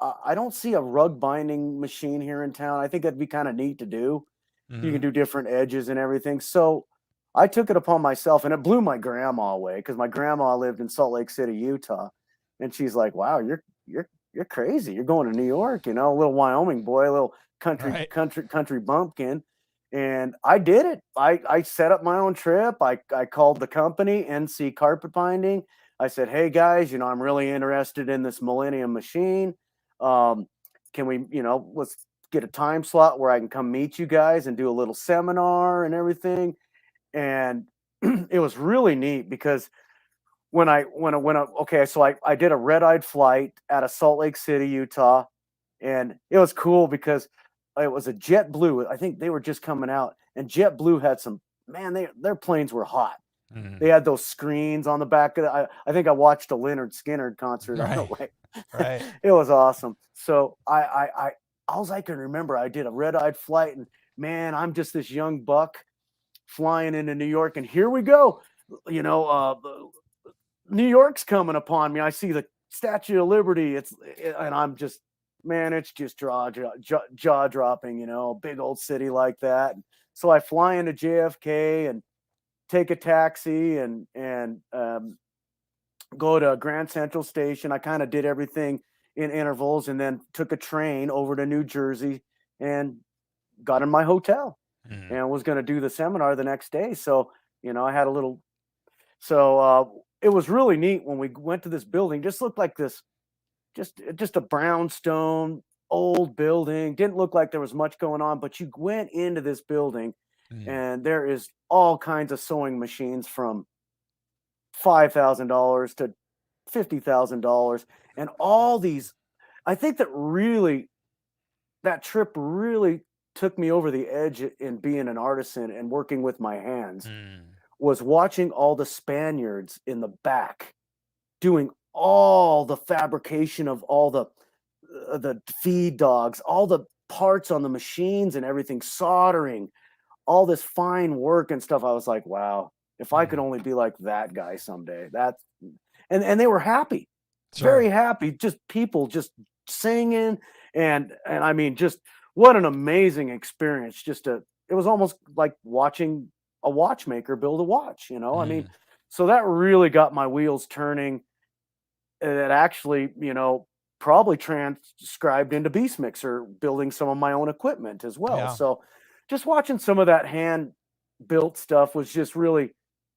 I don't see a rug binding machine here in town. I think that'd be kind of neat to do. You can hmm do different edges and everything. So I took it upon myself, and it blew my grandma away, because my grandma lived in Salt Lake City, Utah, and she's like, "Wow, you're crazy. You're going to New York, a little Wyoming boy, a little Right. country bumpkin." And I did it. I set up my own trip. I called the company, NC Carpet Binding. I said, "Hey guys, I'm really interested in this Millennium machine. Um, can we, let's get a time slot where I can come meet you guys and do a little seminar and everything." And it was really neat, because okay, so I did a red-eyed flight out of Salt Lake City, Utah, and it was cool because it was a JetBlue. I think they were just coming out, and JetBlue had some, man, their planes were hot. hmm They had those screens on the back of the, I think I watched a Leonard Skinner concert on the Right. way. Right. It was awesome. So all I can remember, I did a red-eyed flight, and man, I'm just this young buck flying into New York, and here we go. You know, New York's coming upon me. I see the Statue of Liberty. And I'm just, man, it's just jaw dropping. You know, big old city like that. So I fly into JFK and take a taxi and go to Grand Central Station. I kind of did everything in intervals, and then took a train over to New Jersey and got in my hotel Mm. and was going to do the seminar the next day. So, you know, I had a little, so it was really neat when we went to this building. Just looked like this, just a brownstone old building. Didn't look like there was much going on, but you went into this building Mm. and there is all kinds of sewing machines from $5,000 to $50,000 and all these. I think that trip really took me over the edge in being an artisan and working with my hands, Mm. was watching all the Spaniards in the back doing all the fabrication of all the feed dogs, all the parts on the machines and everything, soldering, all this fine work and stuff. I was like, wow, if I could Mm. only be like that guy someday. That's and they were happy, Sure. very happy, just people just singing and I mean, just what an amazing experience. It was almost like watching a watchmaker build a watch, you know? I mean, Mm. so that really got my wheels turning. It actually, you know, probably transcribed into BeastMixer, building some of my own equipment as well. Yeah. So just watching some of that hand built stuff was just really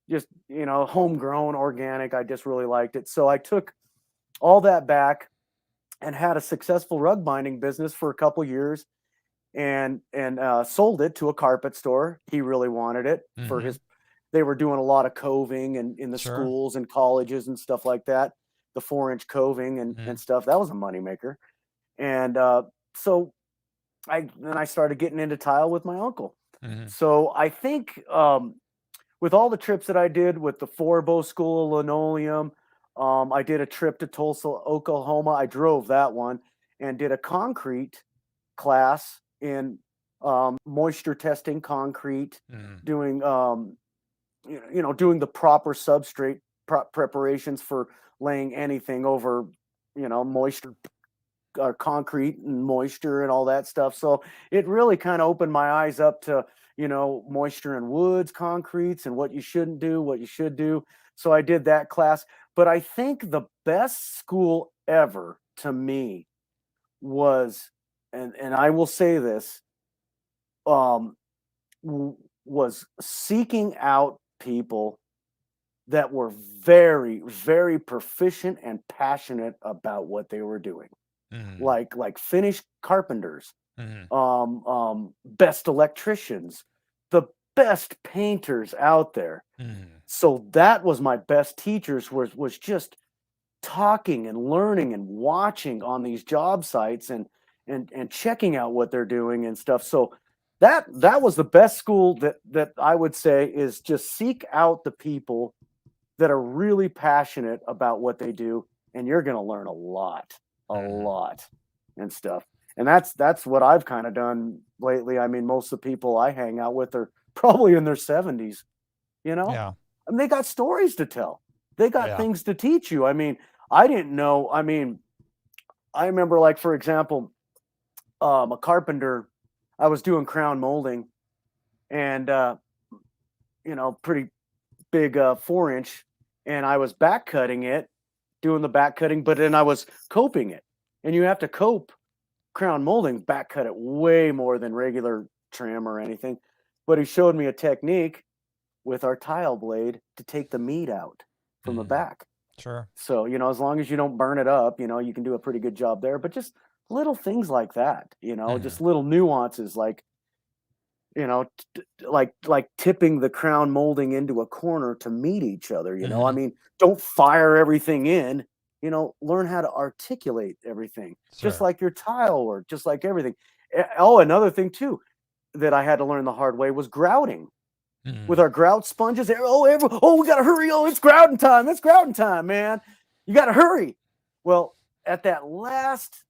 just, you know, homegrown, organic. I just really liked it. So I took all that back and had a successful rug binding business for a couple years and sold it to a carpet store. He really wanted it for Mm-hmm. his. They were doing a lot of coving and in the Sure. schools and colleges and stuff like that. The 4-inch coving and Mm. stuff, that was a moneymaker. And so I started getting into tile with my uncle. Mm-hmm. So I think with all the trips that I did with the Forbo School of Linoleum, I did a trip to Tulsa, Oklahoma. I drove that one and did a concrete class in moisture testing concrete, Mm. doing doing the proper substrate preparations for laying anything over, you know, moisture, concrete and moisture and all that stuff. So it really kind of opened my eyes up to, you know, moisture in woods, concretes, and what you shouldn't do, what you should do. So I did that class. But I think the best school ever to me was, and I will say this, um, was seeking out people that were very, very proficient and passionate about what they were doing, Mm. like finished carpenters, Mm. best electricians, the best painters out there. Mm. So that was my best teachers, was just talking and learning and watching on these job sites and checking out what they're doing and stuff. So that was the best school that I would say, is just seek out the people that are really passionate about what they do, and you're going to learn a Mm. lot and stuff. And that's what I've kind of done lately. I mean, most of the people I hang out with are probably in their 70s, you know? Yeah. I mean, they got stories to tell. They got Yeah. things to teach you. I mean, I didn't know. I mean, I remember, like, for example, a carpenter, I was doing crown molding and, you know, pretty big 4-inch, and I was back cutting it, doing the back cutting, but then I was coping it. And you have to cope crown molding, back cut it way more than regular trim or anything. But he showed me a technique with our tile blade to take the meat out from the Mm. back. Sure. So, you know, as long as you don't burn it up, you know, you can do a pretty good job there. But just little things like that, you know, Mm. just little nuances like, you know, like tipping the crown molding into a corner to meet each other, you know. I Mm-hmm. mean, don't fire everything in, you know, learn how to articulate everything, just Sure. like your tile work, just like everything. Oh, another thing too that I had to learn the hard way was grouting with Mm. our grout sponges. Oh, we gotta hurry! Oh, it's grouting time! It's grouting time, man! You gotta hurry. Well, at that last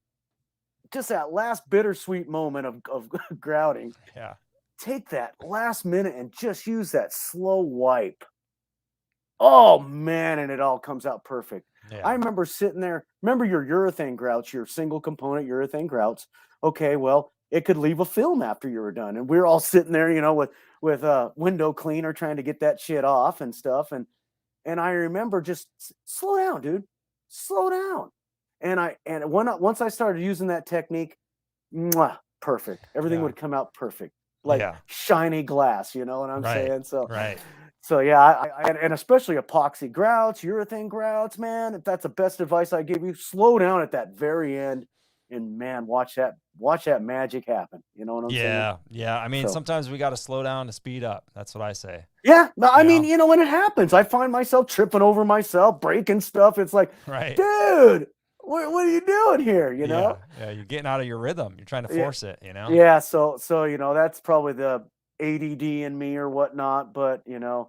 bittersweet moment of grouting, Yeah. take that last minute and just use that slow wipe. Oh man, and it all comes out perfect. Yeah. I remember sitting there, remember your urethane grouts, your single component urethane grouts. Okay, well, it could leave a film after you were done. And we were all sitting there, with a window cleaner trying to get that shit off and stuff. And I remember just slow down, dude. Slow down. And once I started using that technique, perfect. Everything would come out perfect. Like shiny glass, you know what I'm saying? So yeah, and especially epoxy grouts, urethane grouts, man. If that's the best advice I give you, slow down at that very end, and man, watch that magic happen. You know what I'm saying? Yeah. I mean, sometimes we got to slow down to speed up. That's what I say. Yeah, I mean, when it happens, I find myself tripping over myself, breaking stuff. It's like, dude, what are you doing here? You know? Yeah, you're getting out of your rhythm. You're trying to force it. You know? Yeah. So that's probably the ADD in me or whatnot, but getting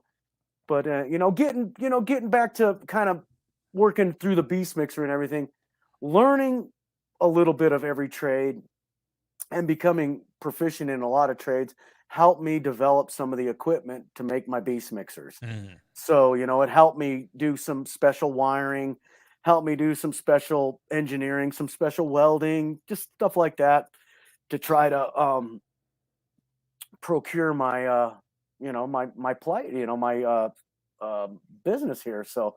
back to kind of working through the BeastMixer and everything, learning a little bit of every trade and becoming proficient in a lot of trades helped me develop some of the equipment to make my BeastMixers. So, it helped me do some special wiring, helped me do some special engineering, some special welding, just stuff like that to try to procure my my plight, my business here. So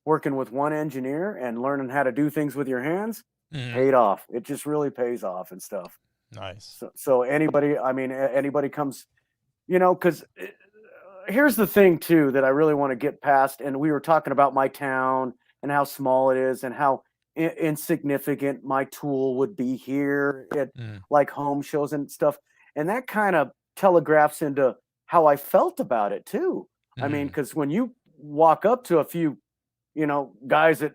working with one engineer and learning how to do things with your hands paid off. It just really pays off and stuff. Nice. So anybody comes, because here's the thing too that I really want to get past. And we were talking about my town and how small it is and how insignificant my tool would be here at like home shows and stuff. And that kind of telegraphs into how I felt about it too. I mean, because when you walk up to a few, guys that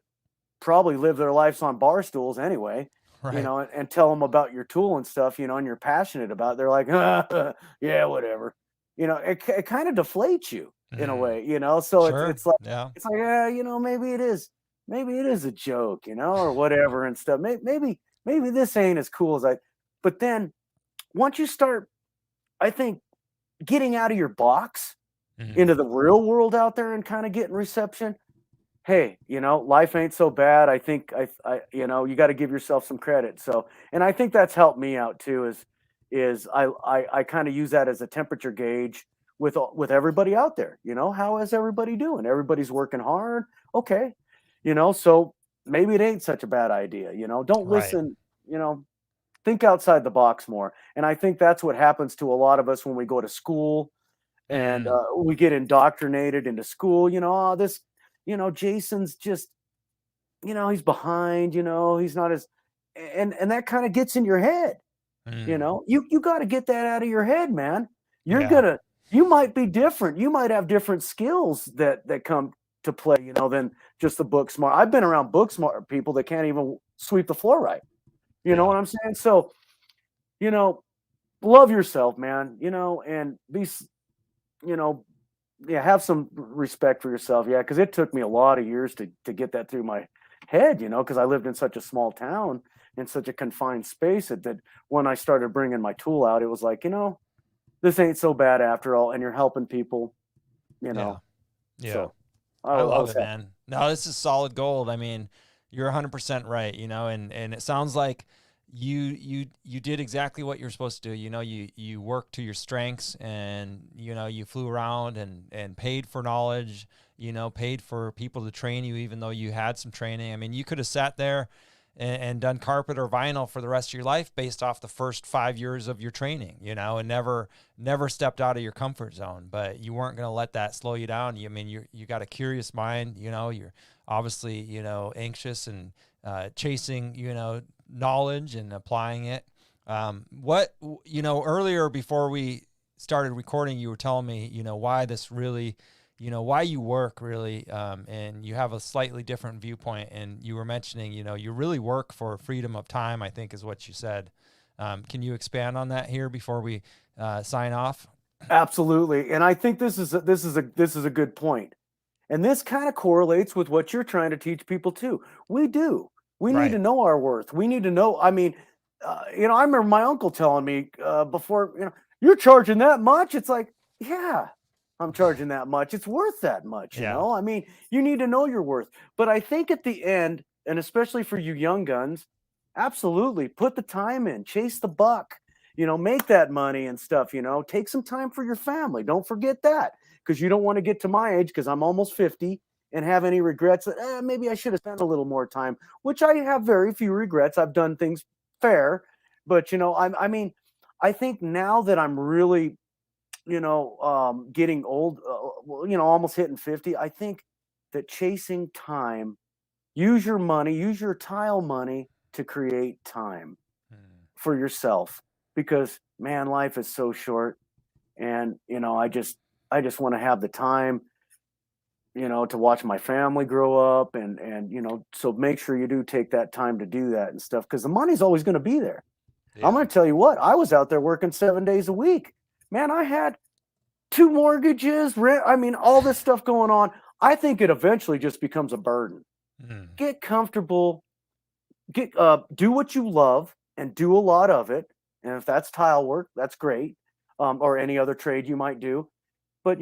probably live their lives on bar stools anyway, and tell them about your tool and stuff, and you're passionate about it, they're like, yeah, whatever. It kind of deflates you in a way, so it's like, maybe it is a joke, or whatever and stuff. Maybe this ain't as cool as but then once you start, I think, getting out of your box into the real world out there and kind of getting reception, hey, life ain't so bad. I think you got to give yourself some credit. So, and I think that's helped me out too, is I kind of use that as a temperature gauge with everybody out there. How is everybody doing? Everybody's working hard. Okay. So maybe it ain't such a bad idea. Don't listen, think outside the box more. And I think that's what happens to a lot of us when we go to school and we get indoctrinated into school, Jason's just, he's behind, he's not as, and that kind of gets in your head, you got to get that out of your head, man. You might be different. You might have different skills that come to play, than just the book smart. I've been around book smart people that can't even sweep the floor right. You know what I'm saying? So, love yourself, man, and be, have some respect for yourself. Yeah. Cause it took me a lot of years to get that through my head, cause I lived in such a small town in such a confined space that when I started bringing my tool out, it was like, this ain't so bad after all. And you're helping people, Yeah. So I love it, man. No, this is solid gold. I mean, you're 100% right, and it sounds like you did exactly what you're supposed to do. You worked to your strengths, and you flew around and paid for knowledge, paid for people to train you, even though you had some training. I mean, you could have sat there and done carpet or vinyl for the rest of your life based off the first 5 years of your training, and never stepped out of your comfort zone. But you weren't going to let that slow you down. You got a curious mind. You're obviously anxious and chasing knowledge and applying it. Earlier before we started recording, you were telling me why this really, why you work really, and you have a slightly different viewpoint. And you were mentioning you really work for freedom of time, I think is what you said. Can you expand on that here before we sign off? Absolutely. And I think this is a good point. And this kind of correlates with what you're trying to teach people too. We need to know our worth. We need to know. I mean, I remember my uncle telling me before, you're charging that much? It's like, yeah, I'm charging that much. It's worth that much, you Yeah. know? I mean, you need to know your worth. But I think at the end, and especially for you young guns, absolutely put the time in, chase the buck, make that money and stuff, take some time for your family. Don't forget that, because you don't want to get to my age, because I'm almost 50, and have any regrets that maybe I should have spent a little more time, which I have very few regrets. I've done things fair, but I mean, I think now that I'm really, getting old, almost hitting 50, I think that chasing time, use your money, use your tile money to create time for yourself, because man, life is so short. And, I just want to have the time, to watch my family grow up, and so make sure you do take that time to do that and stuff, because the money's always going to be there. Yeah. I'm going to tell you what, I was out there working 7 days a week. Man, I had 2 mortgages, rent. I mean, all this stuff going on. I think it eventually just becomes a burden. Get comfortable, do what you love, and do a lot of it. And if that's tile work, that's great. Or any other trade you might do. But,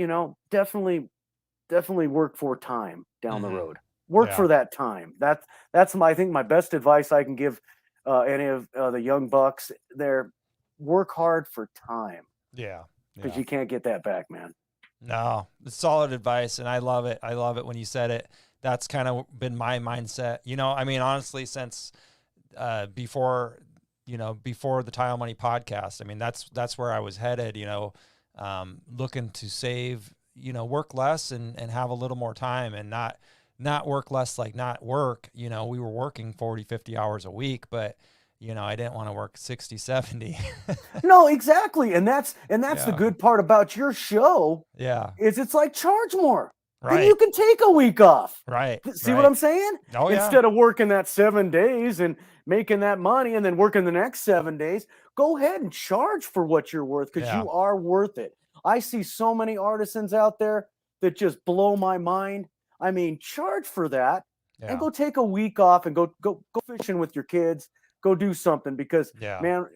definitely work for time down the road. Work for that time. That's I think my best advice I can give any of the young bucks there. Work hard for time. Yeah. Because you can't get that back, man. No, it's solid advice, and I love it. I love it when you said it. That's kind of been my mindset. I mean, honestly, since before the Tile Money podcast, I mean, that's where I was headed, looking to save, work less and have a little more time, and not work less, like not work. We were working 40, 50 hours a week, but I didn't want to work 60, 70. No, exactly. And that's the good part about your show. Yeah. Is it's like, charge more. Right. Then you can take a week off. Right. See what I'm saying? Oh, yeah. Instead of working that 7 days and making that money and then working the next 7 days, go ahead and charge for what you're worth, because you are worth it. I see so many artisans out there that just blow my mind. I mean, charge for that and go take a week off and go fishing with your kids. Go do something, because man,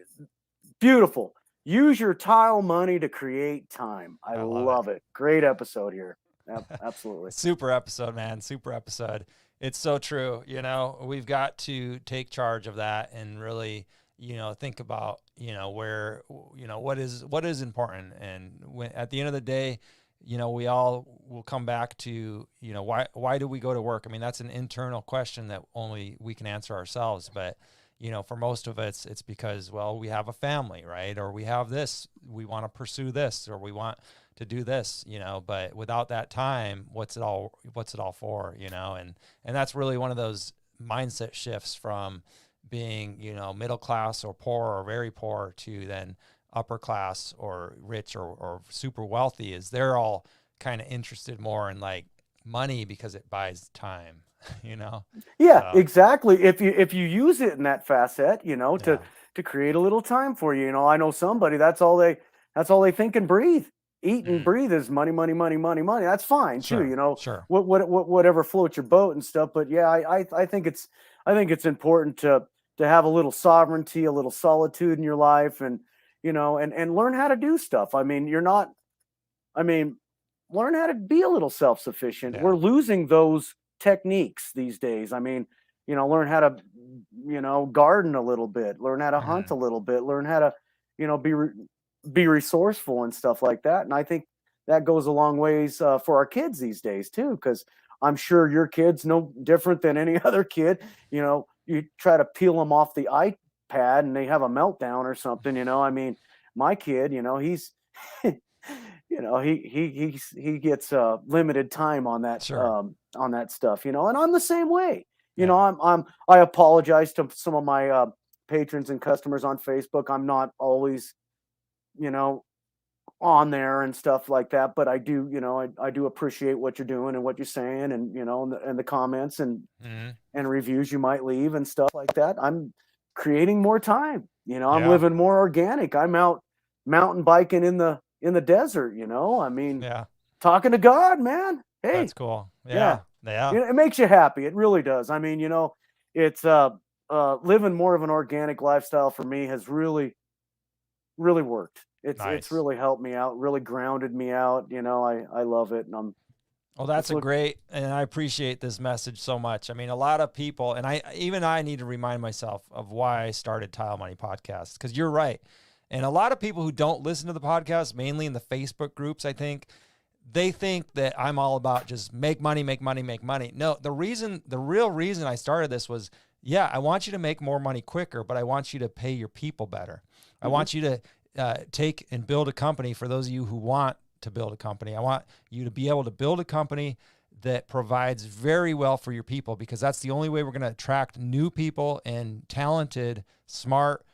beautiful. Use your tile money to create time. I love it. Great episode here. Absolutely. Super episode, man. Super episode. It's so true. We've got to take charge of that and really, think about, where, what is important. And when, at the end of the day, we all will come back to, why do we go to work? I mean, that's an internal question that only we can answer ourselves. But, for most of us, it's because, well, we have a family, right? Or we have this, we want to pursue this, or we want to do this, but without that time, what's it all for, and that's really one of those mindset shifts from being, middle class or poor or very poor to then upper class or rich or super wealthy, is they're all kind of interested more in like money because it buys time. Yeah, exactly. If you use it in that facet, to create a little time for you. I know somebody, that's all they think and breathe. Eat and breathe is money, money, money, money, money. That's fine too, Sure. Whatever floats your boat and stuff. But yeah, I think it's important to have a little sovereignty, a little solitude in your life, and and learn how to do stuff. I mean, learn how to be a little self-sufficient. We're losing those techniques these days. I mean, learn how to, garden a little bit, learn how to hunt a little bit, learn how to, be resourceful and stuff like that. And I think that goes a long ways for our kids these days too, because I'm sure your kid's no different than any other kid. You try to peel them off the iPad and they have a meltdown or something. I mean, my kid, he's he gets limited time on that stuff, and I'm the same way. I apologize to some of my patrons and customers on Facebook. I'm not always, on there and stuff like that, but I do, I do appreciate what you're doing and what you're saying, and and the comments and reviews you might leave and stuff like that. I'm creating more time. I'm living more organic. I'm out mountain biking in the desert. I mean, talking to God, man. Hey, that's cool. Yeah. It makes you happy. It really does. I mean, it's living more of an organic lifestyle for me has really, really worked. It's Nice. really helped me out, really grounded me out. I love it, and Well, that's it's a look. great, and I appreciate this message so much. I mean, a lot of people, and I need to remind myself of why I started Tile Money Podcast, because you're right. And a lot of people who don't listen to the podcast, mainly in the Facebook groups, I think, they think that I'm all about just make money, make money, make money. No, the real reason I started this was, yeah, I want you to make more money quicker, but I want you to pay your people better. I Mhm. want you to take and build a company for those of you who want to build a company. I want you to be able to build a company that provides very well for your people, because that's the only way we're going to attract new people and talented, smart,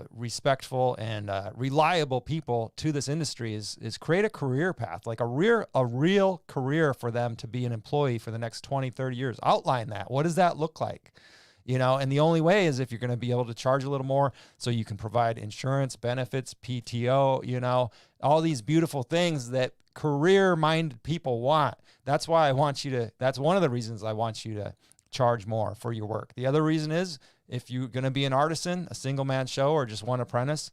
respectful, and reliable people to this industry is create a career path, like a real career for them to be an employee for the next 20, 30 years. Outline that. What does that look like? And the only way is if you're going to be able to charge a little more so you can provide insurance, benefits, PTO, all these beautiful things that career-minded people want. That's why that's one of the reasons I want you to charge more for your work. The other reason is if you're going to be an artisan, a single man show, or just one apprentice,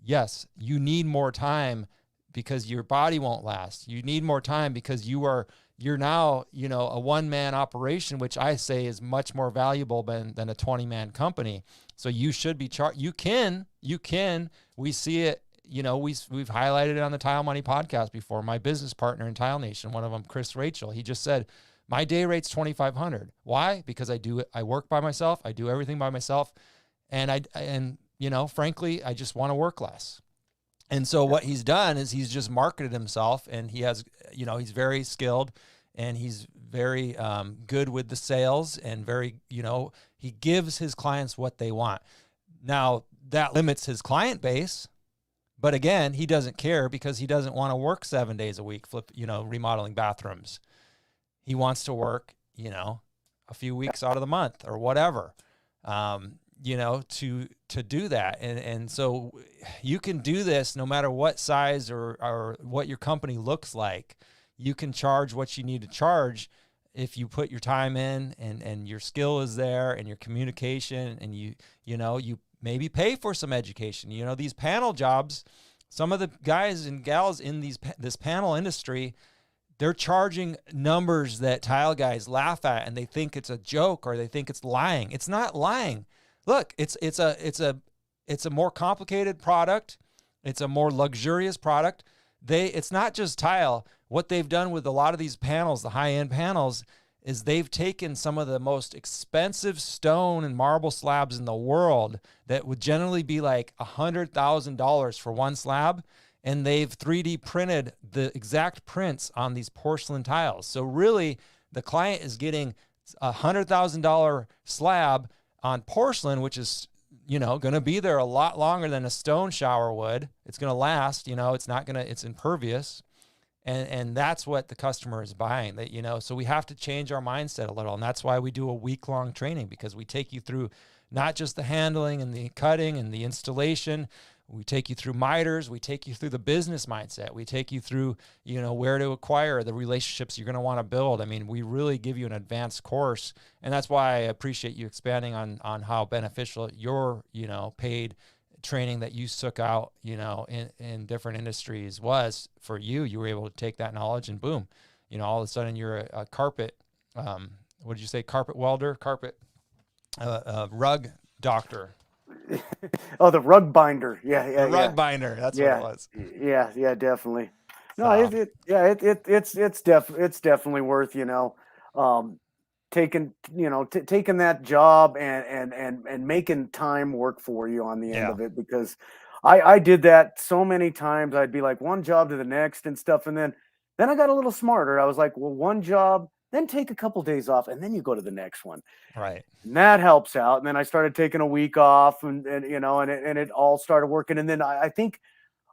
yes, you need more time because your body won't last. You need more time because you're now, a one-man operation, which I say is much more valuable than a 20-man company. So you should be you can, we see it, we've highlighted it on the Tile Money podcast before. My business partner in Tile Nation, one of them, Chris Rachel, he just said, my day rate's $2,500. Why? Because I work by myself. I do everything by myself. And frankly, I just want to work less. And so what he's done is he's just marketed himself, and he has, he's very skilled, and he's very good with the sales, and very, he gives his clients what they want. Now that limits his client base, but again, he doesn't care because he doesn't want to work 7 days a week, remodeling bathrooms. He wants to work, a few weeks out of the month or whatever, to do that. And so you can do this no matter what size or what your company looks like. You can charge what you need to charge if you put your time in and your skill is there and your communication, and you maybe pay for some education. These panel jobs, some of the guys and gals in this panel industry, they're charging numbers that tile guys laugh at, and they think it's a joke or they think it's lying. It's not lying. Look, it's a more complicated product. It's a more luxurious product. It's not just tile. What they've done with a lot of these panels, the high-end panels, is they've taken some of the most expensive stone and marble slabs in the world that would generally be like $100,000 for one slab, and they've 3D printed the exact prints on these porcelain tiles. So really, the client is getting a $100,000 slab on porcelain, which is, going to be there a lot longer than a stone shower would. It's going to last, it's impervious. And that's what the customer is buying. So we have to change our mindset a little. And that's why we do a week-long training, because we take you through not just the handling and the cutting and the installation. We take you through miters. We take you through the business mindset. We take you through, where to acquire, the relationships you're going to want to build. I mean, we really give you an advanced course. And that's why I appreciate you expanding on how beneficial your, paid training that you took out, in different industries was for you. You were able to take that knowledge and boom, all of a sudden you're a carpet, what did you say? Carpet welder, rug doctor. Oh, the rug binder. The rug binder. That's what it was. Yeah, definitely. No, So, it's definitely worth, taking taking that job and making time work for you on the end of it, because I did that so many times. I'd be like one job to the next and stuff, and then I got a little smarter. I was like, well, one job, then take a couple days off, and then you go to the next one. right. And that helps out. And then I started taking a week off, and it all started working. And then I think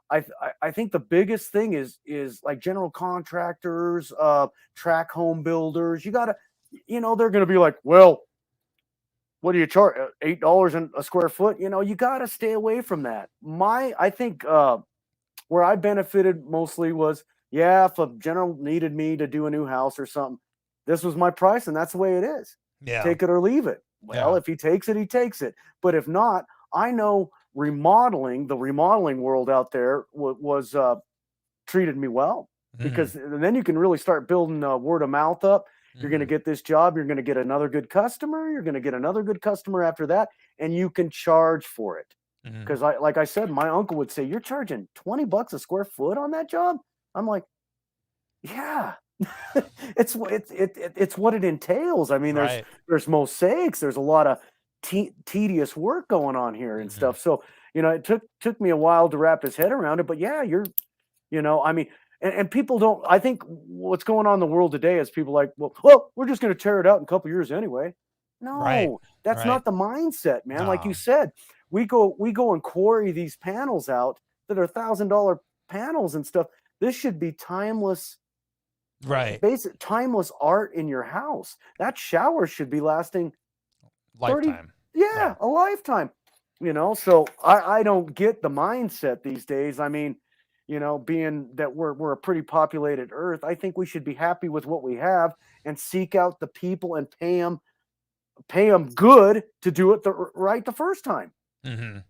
the biggest thing is like general contractors, track home builders. You gotta, they're gonna be like, well, what do you charge? $8 a square foot? You gotta stay away from that. I think where I benefited mostly was, if a general needed me to do a new house or something, this was my price, and that's the way it is. Yeah. Take it or leave it. Well, Yeah. if he takes it, he takes it. But if not, I know the remodeling world out there was treated me well, because then you can really start building word of mouth up. You're going to get this job. You're going to get another good customer. You're going to get another good customer after that, and you can charge for it. Because like I said, my uncle would say, "You're charging $20 a square foot on that job." I'm like, "Yeah, it's what it entails." I mean, there's mosaics. There's a lot of tedious work going on here and stuff. So it took me a while to wrap his head around it. But yeah, I mean. And people don't. I think what's going on in the world today is people like, well, we're just going to tear it out in a couple of years anyway. No, that's not the mindset, man. No. Like you said, we go and quarry these panels out that are $1,000 panels and stuff. This should be timeless, basic timeless art in your house. That shower should be lasting lifetime. A lifetime. So I don't get the mindset these days. I mean, being that we're a pretty populated earth, I think we should be happy with what we have and seek out the people and pay them good to do it right the first time.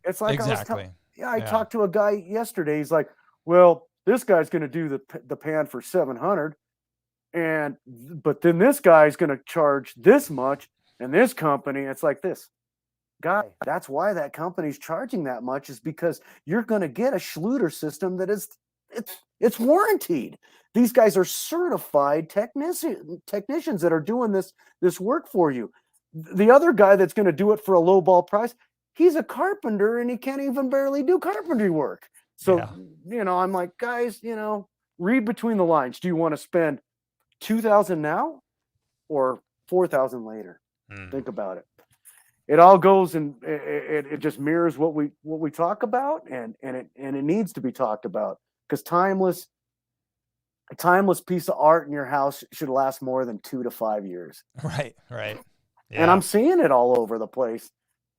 It's like I talked to a guy yesterday. He's like, "Well, this guy's going to do the pan for $700, but then this guy's going to charge this much, and this company." It's like this. Guy, that's why that company's charging that much, is because you're going to get a Schluter system that it's warranted. These guys are certified technicians that are doing this work for you. The other guy that's going to do it for a low ball price, he's a carpenter and he can't even barely do carpentry work. So, I'm like, guys, read between the lines. Do you want to spend $2,000 now or $4,000 later? Think about it. It all goes and it just mirrors what we talk about, and it needs to be talked about, because a timeless piece of art in your house should last more than 2 to 5 years. Right. Yeah. And I'm seeing it all over the place.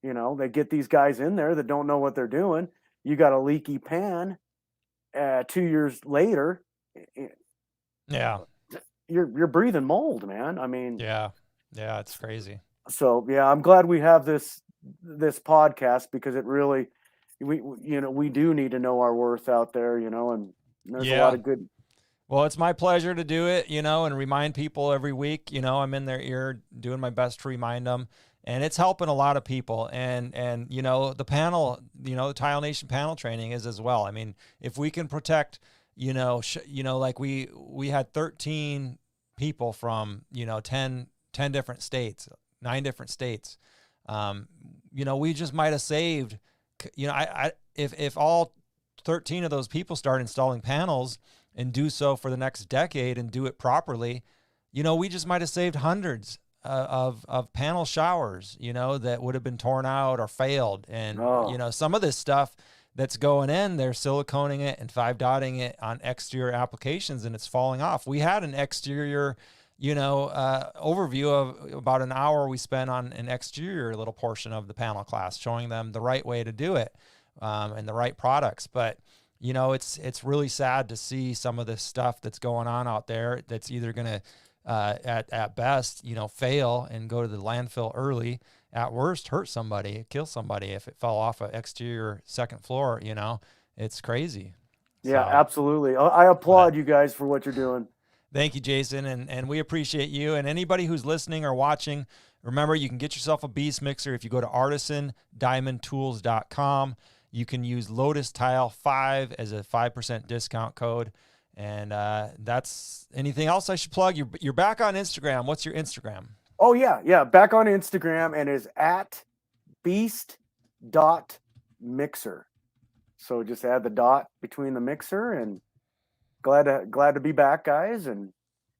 They get these guys in there that don't know what they're doing. You got a leaky pan. 2 years later, you're breathing mold, man. I mean, it's crazy. So I'm glad we have this podcast, because it really, we do need to know our worth out there, and there's a lot of good. Well, it's my pleasure to do it, and remind people every week. I'm in their ear doing my best to remind them, and it's helping a lot of people. And the panel, the Tile Nation panel training is as well. I mean, if we can protect, like we had 13 people from 10 different states. 9 different states. We just might have saved, if all 13 of those people start installing panels and do so for the next decade and do it properly, we just might have saved hundreds of panel showers, that would have been torn out or failed. And, some of this stuff that's going in, they're siliconing it and 5-dotting it on exterior applications, and it's falling off. We had an exterior overview of about an hour we spent on an exterior little portion of the panel class, showing them the right way to do it, and the right products. But, it's really sad to see some of this stuff that's going on out there that's either going to, at best, fail and go to the landfill early, at worst, hurt somebody, kill somebody if it fell off an exterior second floor. It's crazy. Yeah, absolutely. I applaud you guys for what you're doing. Thank you, Jason, and we appreciate you. And anybody who's listening or watching, remember, you can get yourself a BeastMixer if you go to artisandiamondtools.com. You can use Lotus Tile 5 as a 5% discount code. And that's anything else I should plug? You're back on Instagram. What's your Instagram? Oh, yeah. Back on Instagram, and is at beast.mixer. So just add the dot between the mixer, and glad to be back, guys, and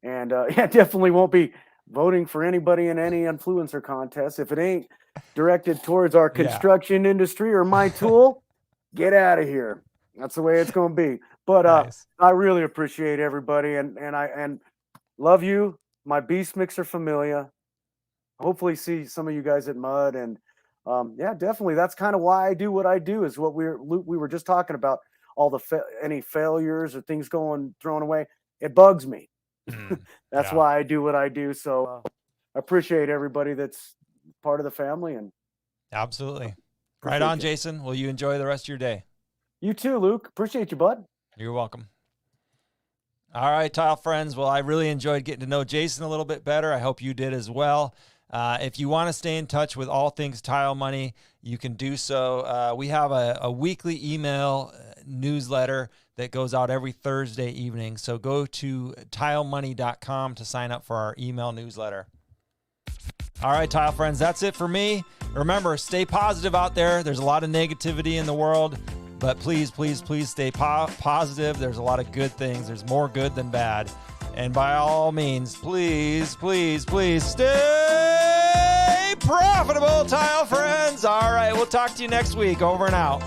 definitely won't be voting for anybody in any influencer contest if it ain't directed towards our construction industry or my tool. Get out of here. That's the way it's going to be. But nice. I really appreciate everybody, and I love you, my BeastMixer familia. Hopefully, see some of you guys at Mud, and definitely that's kind of why I do what I do. Is what we were just talking about. All any failures or things thrown away, it bugs me. That's why I do what I do. So I appreciate everybody that's part of the family, and absolutely Right on, Jason. Well, you enjoy the rest of your day. You too, Luke. Appreciate you, bud. You're welcome. All right, tile friends. Well, I really enjoyed getting to know Jason a little bit better. I hope you did as well. If you want to stay in touch with all things Tile Money, you can do so. We have a weekly email newsletter that goes out every Thursday evening. So go to tilemoney.com to sign up for our email newsletter. All right, tile friends, that's it for me. Remember, stay positive out there. There's a lot of negativity in the world, but please, please, please stay positive. There's a lot of good things. There's more good than bad. And by all means, please, please, please stay profitable, tile friends. All right, we'll talk to you next week. Over and out.